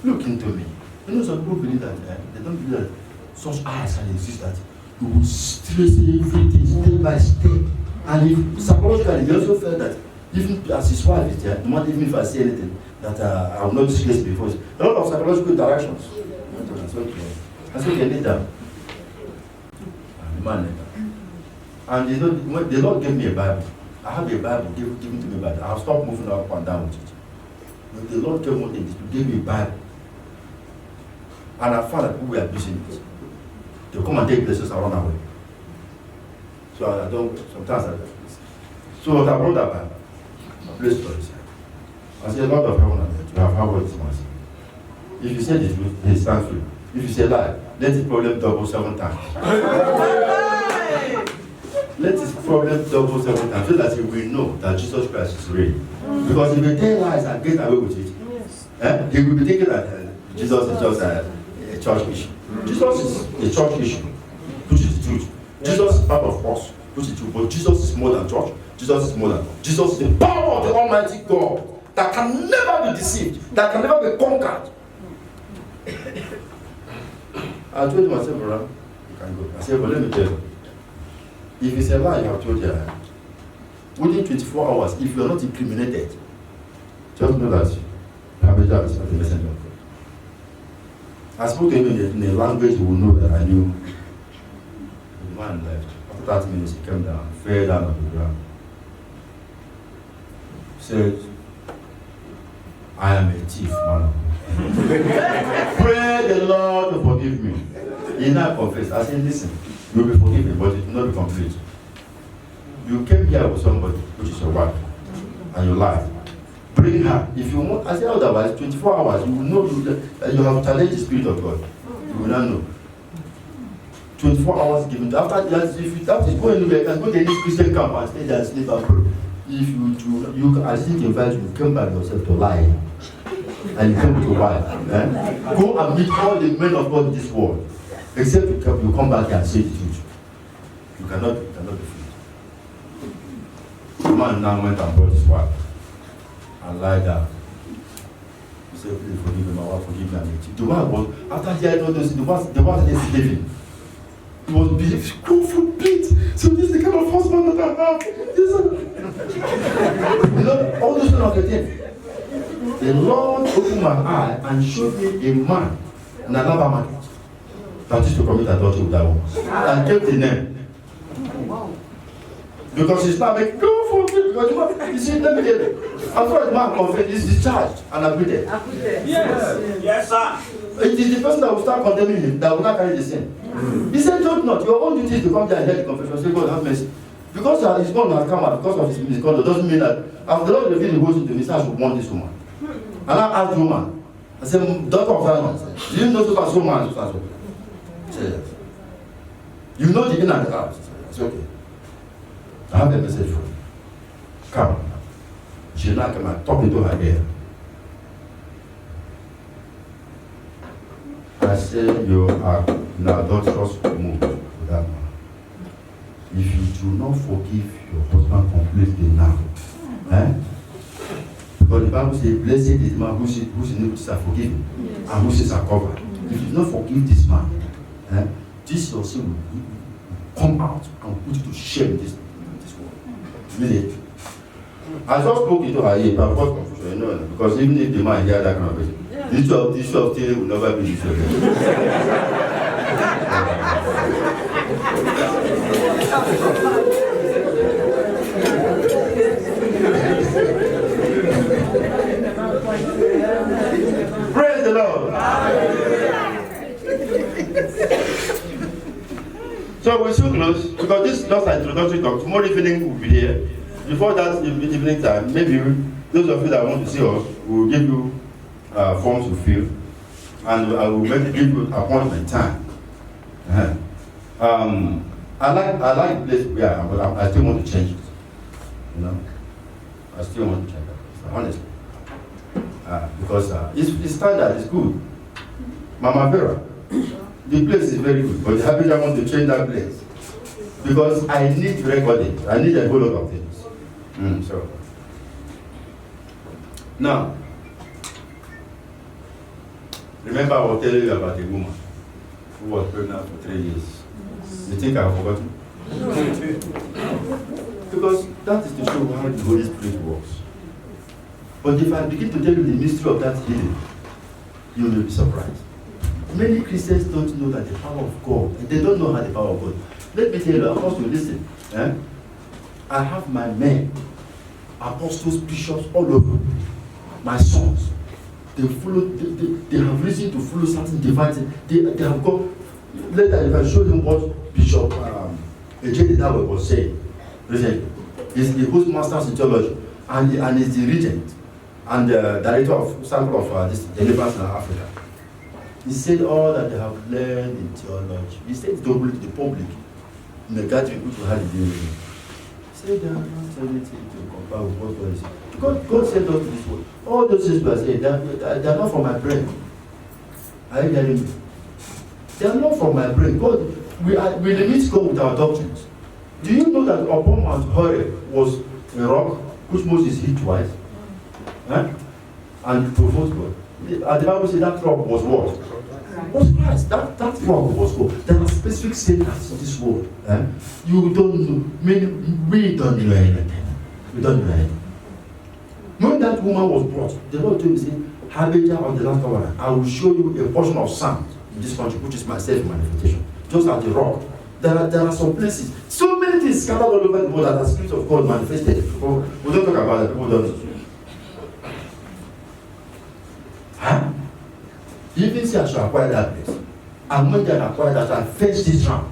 look into me. You know, some people believe that they don't believe that such eyes can exist, that you will trace everything step by step. And if psychologically, he also felt that even as his wife is there, not even if I say anything, that I will not disgrace before. A lot of psychological interactions. I said, okay, lay down. And the man lay down. And you know, the Lord gave me a Bible. I have a Bible given to me, but I've stopped moving up and down with it. But the Lord gave one thing, He gave me a Bible. And I found that people were abusing it. They come and take places and run away. So I don't, sometimes I do this. So I brought that Bible. I placed it on the side. I said, Lord of heaven and earth, you have heard what this man said. If you say the truth, he stands free. If you say lie, let the problem double 7 times. Let his problem double 7 times so that he will know that Jesus Christ is real. Because if they tell lies and get away with it, he will be thinking that Jesus is just a church issue. Jesus is a church issue, which is the truth. Jesus is part of us, which is true. But Jesus is more than church. Jesus is more than God. Jesus is the power of the Almighty God that can never be deceived, that can never be conquered. I told him, I said, brother, you can go. I said, but let me tell you. If it's a lie, you have told you, within 24 hours, if you are not incriminated, just know that Abijah is not the messenger of God. I spoke to him in a language he would know that I knew. The man left. After 30 minutes, he came down, fell down on the ground. Said, I am a thief, man. Pray the Lord to forgive me. He now confessed. I said, listen. You will be forgiven, but it will not be complete. You came here with somebody, which is your wife, and you lied. Bring her. If you want, I say otherwise, 24 hours, you will know you have challenged the Spirit of God. You will not know. 24 hours given. After that, if you have to go anywhere, you can go to any Christian camp and stay there and sleep and pray. If I didn't invite you come by yourself to lie. And you come to wife. Go and meet all the men of God in this world. Except you come back and say the truth. You cannot be free. The man now went and brought his wife and lied down. He said, please forgive me, my wife, forgive me. And the man was, after he had all those, the one that is living, he was believing, go for beat. So this is the kind of husband that I have. You know, all those kind of things. The Lord opened my eye and showed me a man in another market that used to commit adultery with that woman. And kept the name. Because he's not making go for it. Because you see, let me tell you. After the man confessed, he's discharged and acquitted. Yes. Yes, sir. It is the person that will start condemning him that will not carry the sin. He said, don't not. Your own duty is to come there and hear the confession. Say, God, have mercy. Because his son has come out because of his misconduct doesn't mean that after the Lord revealed the whole thing to me, I should want this woman. And I asked the woman, I said, daughter of Zion, do you know so man? He said, yes. You know the in and the out. I said, okay. I have a message for you. Come. She now came and talked into her ear. I said, you are in adulterous mood with that man. If you do not forgive your husband completely now, because the Bible says, blessed is the man whose iniquities are forgiven and whose sins are covered. If you do not forgive this man, this your sin will come out and put you to shame in this world. Really? I just spoke into her ear, but of course confusion, because even if the man hears that kind of thing, The issue of stealing will never be the issue again. Praise the Lord. So we'll soon close because this is just an introductory talk. Tomorrow evening we'll be here. Before that evening time, maybe those of you that want to see us, we'll give you forms to fill, and I will maybe give you appointment time. I like the place we are, but I still want to change it. You know, I still want to change it, honestly, because it's standard, it's good. Mama Vera, the place is very good, but I want to change that place because I need recording. I need a whole lot of things. So now, remember I was telling you about a woman who was pregnant for 3 years. You think I've forgotten? Because that is to show how the Holy Spirit works. But if I begin to tell you the mystery of that healing, you will be surprised. Many Christians don't know that the power of God, and they don't know how the power of God. Let me tell you, Apostle, listen. I have my men, apostles, bishops all over. My sons, they follow. They have reason to follow certain divine. They have got. Later, if I show them what Bishop Ejedi Dawe was saying, recently, he's the postmaster in theology, and he's the regent and the director of sample of this deliverance in Africa. He said all that they have learned in theology. He said it to the public in the gathering which we had in the evening. He said they are not anything to compare with what God is. God sent us to this world. All those things we are saying, they are not from my brain. Are you hearing me? They are not from my brain. God, we limit God with our doctrines. Do you know that upon Mount Horeb was a rock which Moses hit twice? And provoked God. And the Bible says that rock was what? Was Christ. That rock was God. There are specific statements in this world. You don't know. We don't know anything. We don't know anything. When that woman was brought, the Lord told me, say, Habijah of the last covenant, I will show you a portion of sand in this country, which is my self-manifestation. Just like the rock. There are some places, so many things scattered all over the world that the Spirit of God manifested. We don't talk about it, people don't. He even said I should acquire that place. And when they acquire that, I fetch this round.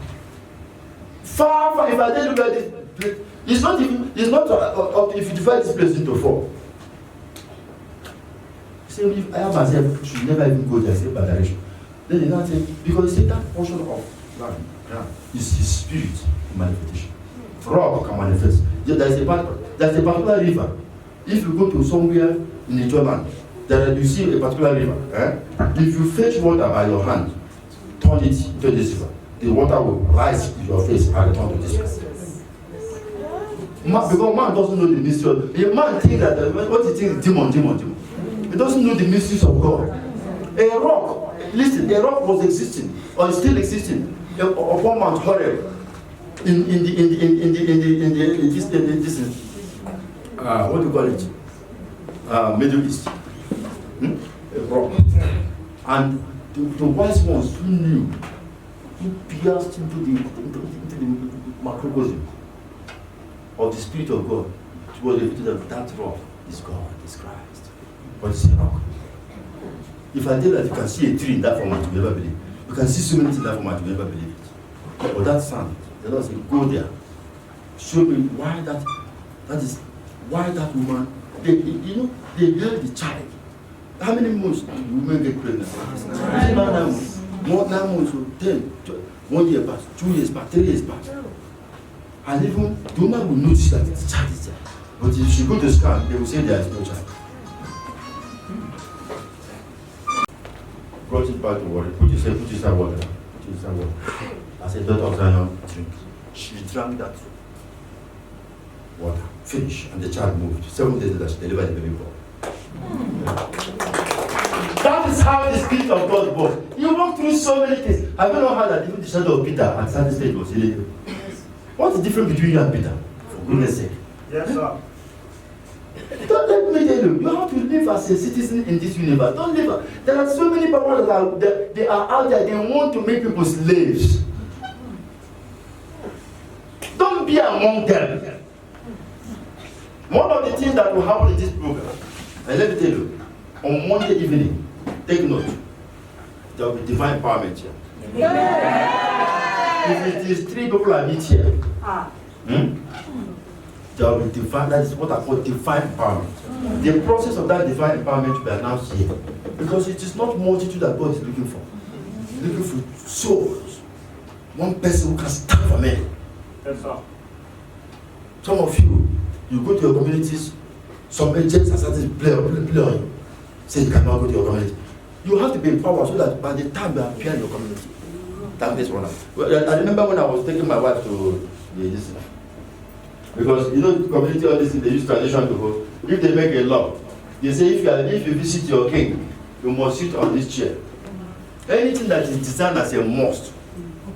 Far, if I didn't look at this place, it's not if you divide this place into 4. Say, if I myself should never even go there, say by direction. Then you not say, because you say that portion of land is his spirit manifestation. Rock can manifest. There's a particular river. If you go to somewhere in the Jordan, you see a particular river. If you fetch water by your hand, turn it into this river, the water will rise in your face and return to this river. Because man doesn't know the mystery. A man thinks that what he thinks is demon. He doesn't know the mysteries of God. A rock, listen, a rock was existing or is still existing upon Mount Horeb in this what do you call it? Middle East. A rock. And the wise ones who knew, who pierced into the macrocosm of the Spirit of God, it was revealed that that rock is God, is Christ. But it's a rock. If I tell that you can see a tree in that format, you never believe. You can see so many things in that format, you never believe it. But that sand, the Lord said, go there. Show me why why that woman, they held the child. How many months do women get pregnant? 9 months. 9 months, 10, 1 year past, 2 years past, 3 years past. And even the woman will notice that the child is there. But if she go to scan, they will say there is no child. Brought it back to water. Put inside water. I said, daughter of Zion, drink. She drank that water. Finish. And the child moved. 7 days later, she delivered the baby boy. That is how the Spirit of God works. You walk through so many things. Have you not heard that even the shadow of Peter at certain stage was healing? What's the difference between you and Peter? For goodness sake. Yes, sir. Don't let me tell you, you have to live as a citizen in this universe. Don't live. There are so many powers that are out there, they want to make people slaves. Don't be among them. One of the things that will happen in this program, and let me tell you, on Monday evening, take note, there will be divine empowerment here. If it is 3 people are meet here, there will be divine, that is what I call divine empowerment. The process of that divine empowerment will be announced here. Because it is not multitude that God is looking for. He's looking for souls. One person who can stand for many. Yes, sir. Some of you, you go to your communities, some agents are starting to play on you. Say you cannot go to your community. You have to be empowered so that by the time you appear in your community, that makes one up. Well, I remember when I was taking my wife to this, because you know the community all this they use tradition to go. If they make a law, they say if you visit your king, you must sit on this chair. Anything that is designed as a must,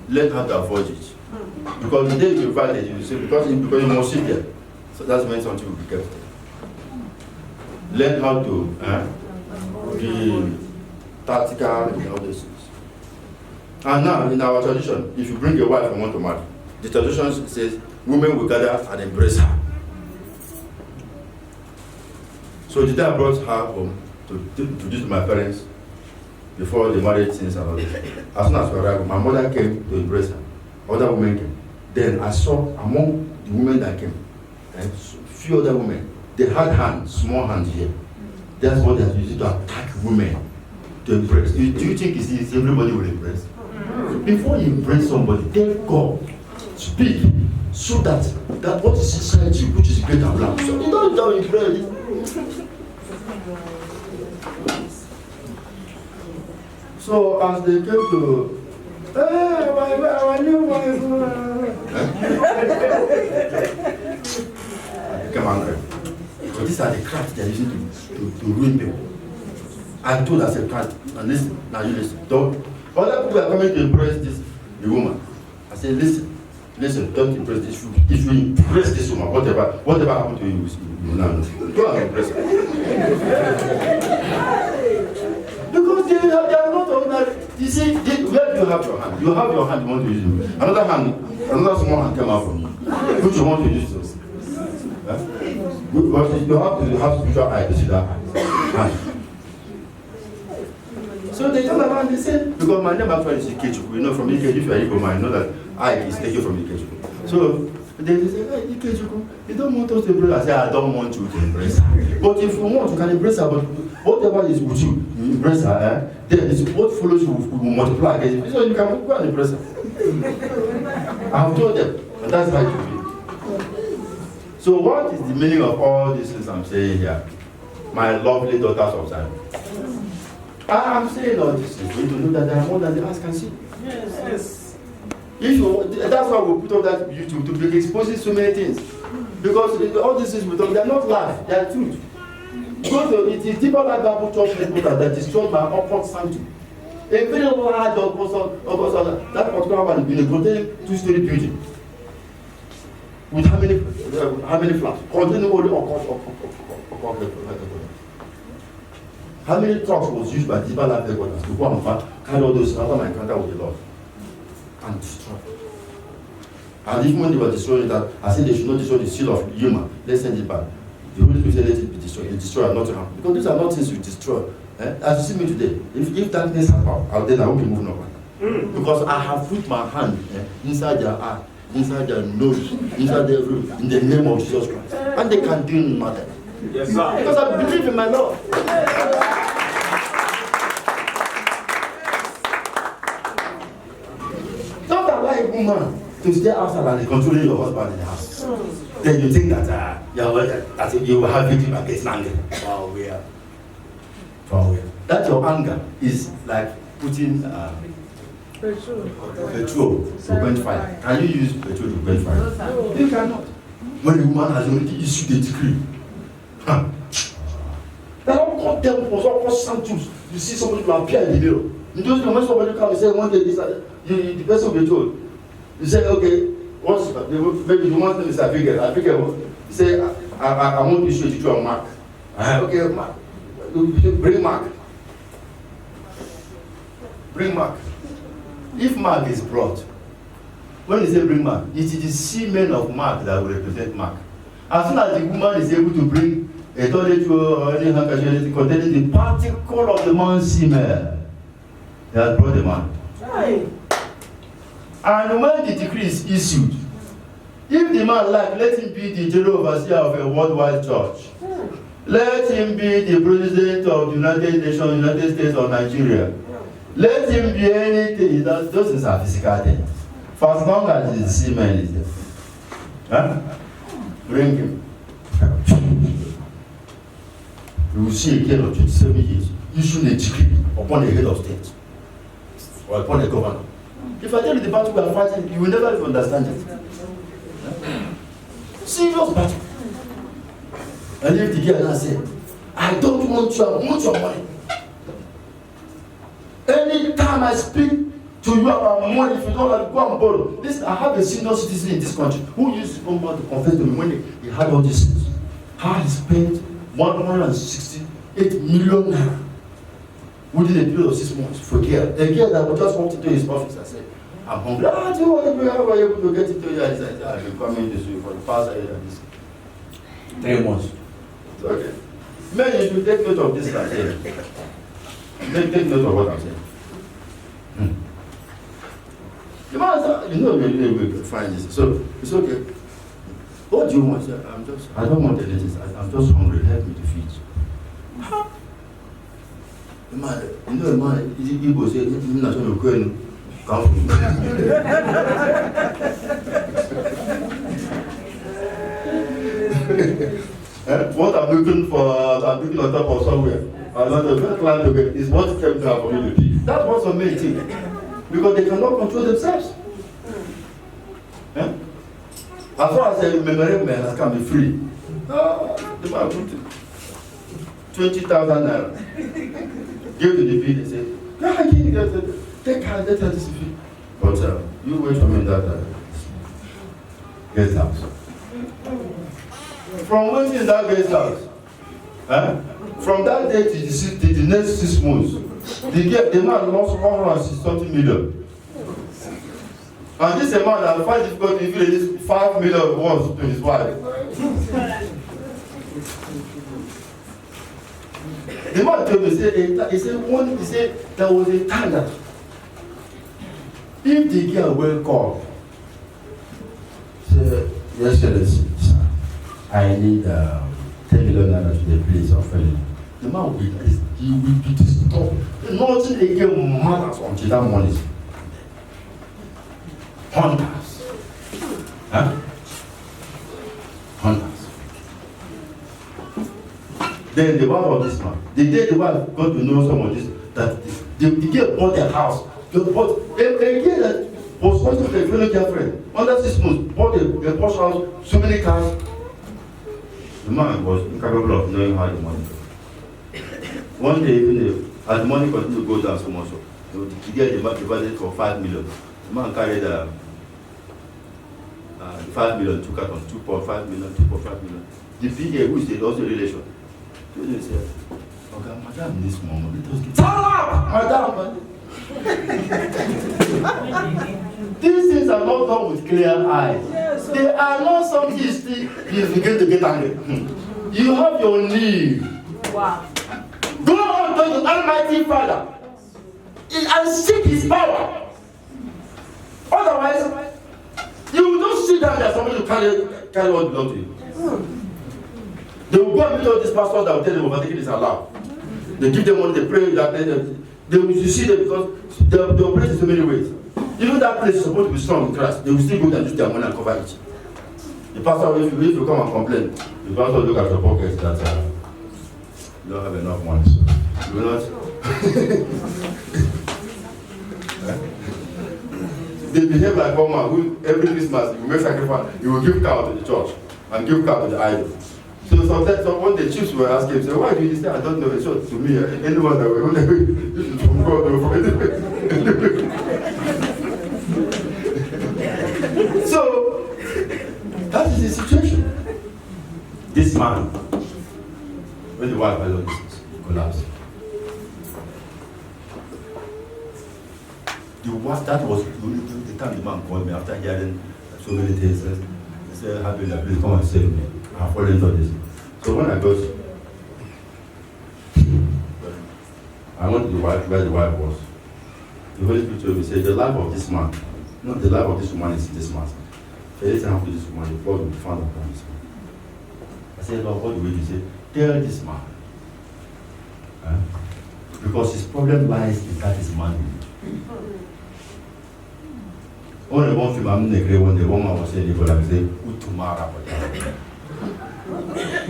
learn how to avoid it. Because the day you invite you say because you must sit there. So that's when something will be careful. Learn how to be tactical in all these things. And now in our tradition, if you bring your wife and want to marry, the tradition says women will gather and embrace her. So the day I brought her home to introduce my parents before the marriage things and all this. As soon as we arrived, my mother came to embrace her. Other women came. Then I saw among the women that came, few other women, they had hands, small hands here. That's what they are using to attack women to embrace. Do you think it's easy? Everybody will embrace? Before you embrace somebody, tell God, speak, so that what is inside you, which is greater love. So you don't embrace. So as they came to, our new wife, I became angry. So these are the crafts they are using to ruin people. I told her, I said, and listen, now you listen. Don't. Other people are coming to embrace the woman. I said, listen, don't embrace this woman. If you embrace this woman, whatever happened to you, you will not know. Go and embrace her. Because they are not ordinary. You see, where do you have your hand? You have your hand, you want to use it. Another small hand came out from you, which you want to use it. You have spiritual eye to see that hand. So they turn around and they say, because my name actually is Ikechuku, you know, from Ikechuku, if you are Igbo man, you know that I is taken from Ikechuku. So they say, hey, Ikechuku, you don't want us to embrace her. I say, I don't want you to embrace her. But if you want, you can embrace her, but whatever is with you, you embrace her, then what follows you will multiply against you. So you can go and embrace her. I have told them, and that's how it will be. So what is the meaning of all these things I'm saying here? My lovely daughters of Zion. I'm saying all this is going to know that there are more than the eyes can see. Yes. If you, that's why we put up that YouTube to be exposing so many things. Because all these things we talk, they are not lies, they are truth. Because it is deeper like Bible church people that destroyed my upward sanctuary. A very large that particular one in a containing 2-story building. With how many flats? Containing only how many trucks was used by Deeper Life Headquarters to go and carry all those after my encounter with the Lord and destroy? And even when they were destroying that, I said they should not destroy the seal of Yuma. Let's send it back. The Holy Spirit said let it be destroyed. It destroyed, not to happen. Because these are not things you destroy. As you see me today, if darkness has power, then I won't be moving up. Because I have put my hand inside their eye, inside their nose, inside their room, in the name of Jesus Christ. And they can do nothing. Yes, sir. Because I believe in my Lord. Don't allow a woman to stay outside and controlling your husband in the house. Then you think that you will have victim against anger. That your anger is like putting petrol to quench fire. Can you use petrol to quench fire? You cannot. When a woman has already issued a decree, they don't call them for sanctuaries. You see somebody will appear in the mirror. In those when somebody comes and say one day this, the person will be told. You say, okay, maybe the woman's name is Abigail. Abigail, you say, I want to issue a decree on Mark. Okay, Mark. Bring Mark. Bring Mark. If Mark is brought, when they say bring Mark, it is the semen of Mark that will represent Mark. As soon as the woman is able to bring a toilet roll or any handkerchief containing the particle of the man's semen, they have brought the man. Right. And when the decree is issued, if the man like, let him be the general overseer of a worldwide church. Let him be the president of the United Nations, United States, or Nigeria. Let him be anything. Those things are physical things. For as long as the semen is there. Huh? Bring him. You will see a girl of 27 years issuing a decree upon a head of state or upon a governor. If I tell you the battle we are fighting, you will never even understand it. Serious battle. And if the girl now say, I don't want you, I want your money. Anytime I speak to you about money, if you don't have, go and borrow. Listen, I have a senior citizen in this country who used his own money to confess to me when he had all these things. How he spent 168 million naira within a period of 6 months for a girl. A girl that would just walked into his office and said, I'm hungry. How were you able to get into your? He said, I've been coming this way for the past 3 months. Okay. Men, you should take note of this right here. Take note of what I'm saying. The man said, you know, we find this. So it's okay. What do you want? I don't want anything. I'm just hungry. Help me to feed you. The man, you know, the man, Igbo say, you're not going to go and come from what I'm looking for, I'm looking on top of somewhere. I'm not a good client to get is what came down for me to be. That's what's amazing. Because they cannot control themselves. As far as the memorandum has come be free, the man put 20,000 naira. Give to the bill, they say, take care, let her this fee. But you wait for me in that guest house. From waiting in that guest house, from that day to the next 6 months, the man lost 160 million. And this is a man that finds difficult to give this 5 million once to his wife. The man told me, he said there was a time that if the girl will call, say, Your Excellency, I need 10 million naira to the place of felony. The man will be disturbed. Nothing again matters until that money is hunters. Hunters. Then the wife of this man, the day the wife got to know some of this, that the girl bought their house. They bought a girl that was working with a fellow girlfriend. Under 6 months, bought a posh house, so many cars. The man was incapable of knowing how the money. One day, even as the money continued to go down so much, the girl divided for 5 million. The man carried 5 million, took out on 2.5 million, 2.5 million. The PA, who is also a relation, told him, said, okay, madam, this moment, let us get. Shut up! Madam! These things are not done with clear eyes. They are not something you begin to get angry. You have your need. Wow. Go on to the Almighty Father and seek His power. Otherwise, you will not sit down there somebody to carry what belongs to you. They will go and meet all these pastors that will tell them overtaking is allowed. They give them money, they pray that they will see them because they operate in so many ways. Even that place is supposed to be strong in Christ. They will still go and use their money and cover it. The pastor, if you come and complain, the pastor will look at your pockets that you don't have enough money. So you will not. They behave like one man who every Christmas you make sacrifice, you will give cow to the church and give cow to the idol. So sometimes when the chiefs were asking him, say, why do you say I don't know? So to me, anyone that will this is from God or from So that is the situation. This man, when the wife I know this collapsed. The wife, that was the time the man called me after hearing so many things. He said, Habila, please come and save me. I've fallen into this. So when I got, I went to the wife where the wife was. The Holy Spirit told me, said, the life of this man, not the life of this woman is this man. So anything happen to this woman, the blood will be found upon this man. I said, Lord, what do we do? He said, tell this man. Because his problem lies in that his man. When I want to I'm negre when the woman was saying, but I say, Utumara.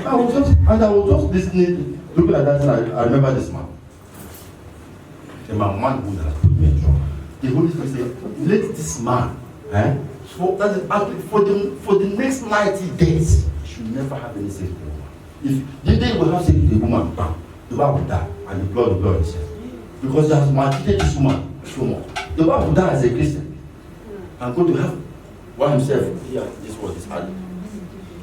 I was just listening, looking at that, and I remember this man. The man who has put me in trouble. The Holy Spirit said, let this man, for the next 90 days, he should never have any sex with a woman. If the day will have sex with a woman, bam, the wife will die, and the blood will be shed. Because he has maltreated this woman so much. The wife will die as a Christian. I'm going to have one himself. Yeah, this was his hand.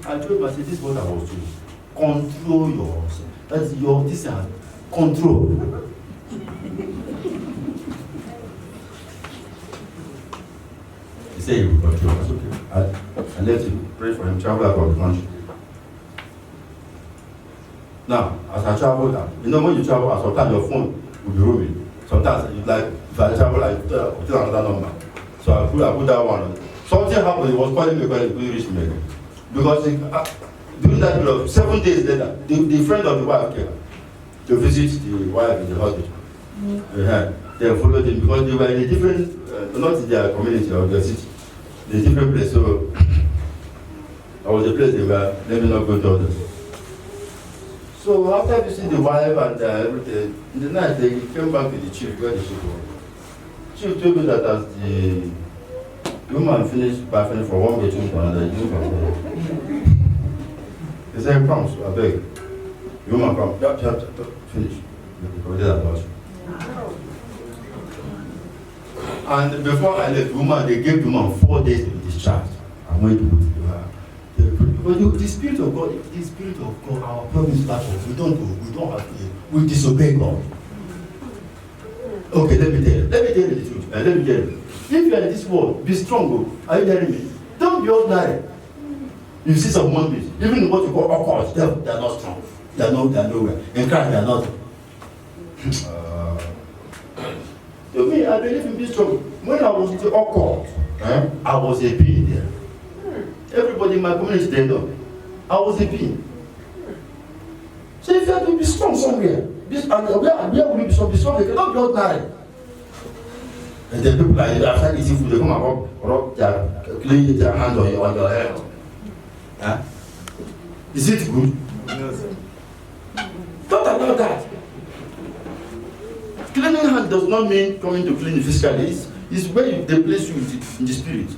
I told him, I said, this is what I was doing. Control yourself. That's your this hand. Control. He said he would control. That's okay. I left him, pray for him, travel out of the country. Now, as I travel, when you travel, sometimes your phone will be roaming. Sometimes, if I travel, I put another number. So I put that one on. Something happened, he was calling me, couldn't reach me again. Because during that period, 7 days later, the friend of the wife came to visit the wife in the hospital. They followed him because they were in a different, not in their community or their city, in a different place. So I was a place they were, let me not go to others. So after visiting the wife and everything, in the night they came back to the chief, where the chief was. She told me that as the woman finished bathing from one bedroom to another, he said, come, so I beg. The woman come, finish. And before I left, the woman, they gave the woman 4 days to be discharged. I went to her. Because the Spirit of God, our problem is that we don't have to, we disobey God. Okay, let me tell you the truth. Let me tell you. If you are in this world, be strong. Are you hearing me? Don't be ordinary. You see some human beings, even what you call awkward, they are not strong. They are nowhere. In Christ, they are not. To me, I believe in being strong. When I was in the awkward, I was a being there. Everybody in my community, they know. I was a being. So if you have to be strong somewhere, where will you be strong? Be strong, they cannot be ordinary. And then people like after eating food, they come and rub clean their hands on your head. Is it good? Yes. Don't allow that. Cleaning hand does not mean coming to clean physically. It's where they place you in the spirit.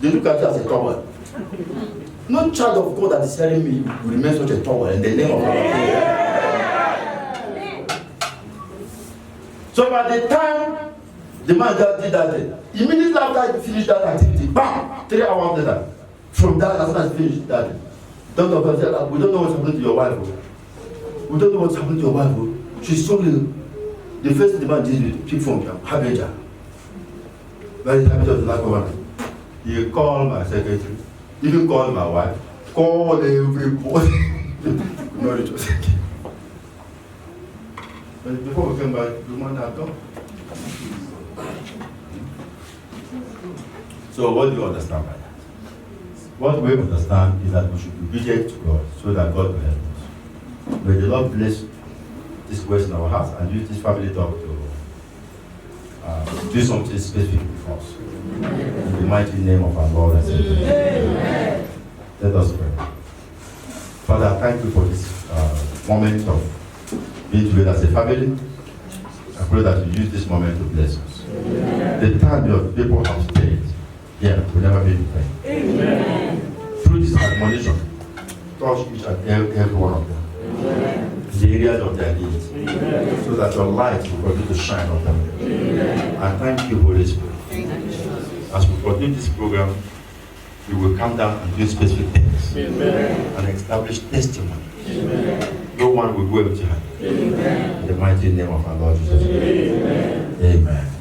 They look at you as a towel. No child of God that is telling me will remain such a towel in the name of God. So by the time the man that did that thing, immediately after he finished that activity, bam, 3 hours later, from that as soon as he finished that thing, don't know, we don't know what's happening to your wife. We don't know what's happening to your wife. She's struggling. The first thing the man did with pick from Habeja. Very happy of the last one. He called my secretary, even called my wife, called everybody. No, it was okay. But before we came back, the man had gone. So what do you understand by that? What we understand is that we should be obedient to God so that God will help us. May the Lord bless this question in our hearts and use this family talk to do something specific for us. In the mighty name of our Lord and Savior. Let us pray. Father, thank you for this moment of being together as a family. I pray that you use this moment to bless us. The time your people have stayed here will never be in vain. Through this admonition, touch each and every one of them. The areas of their needs, so that your light will continue to shine on them. And thank you, Holy Spirit. As we continue this program, we will come down and do specific things and establish testimony no one will go empty handed. In the mighty name of our Lord Jesus. Amen. Amen.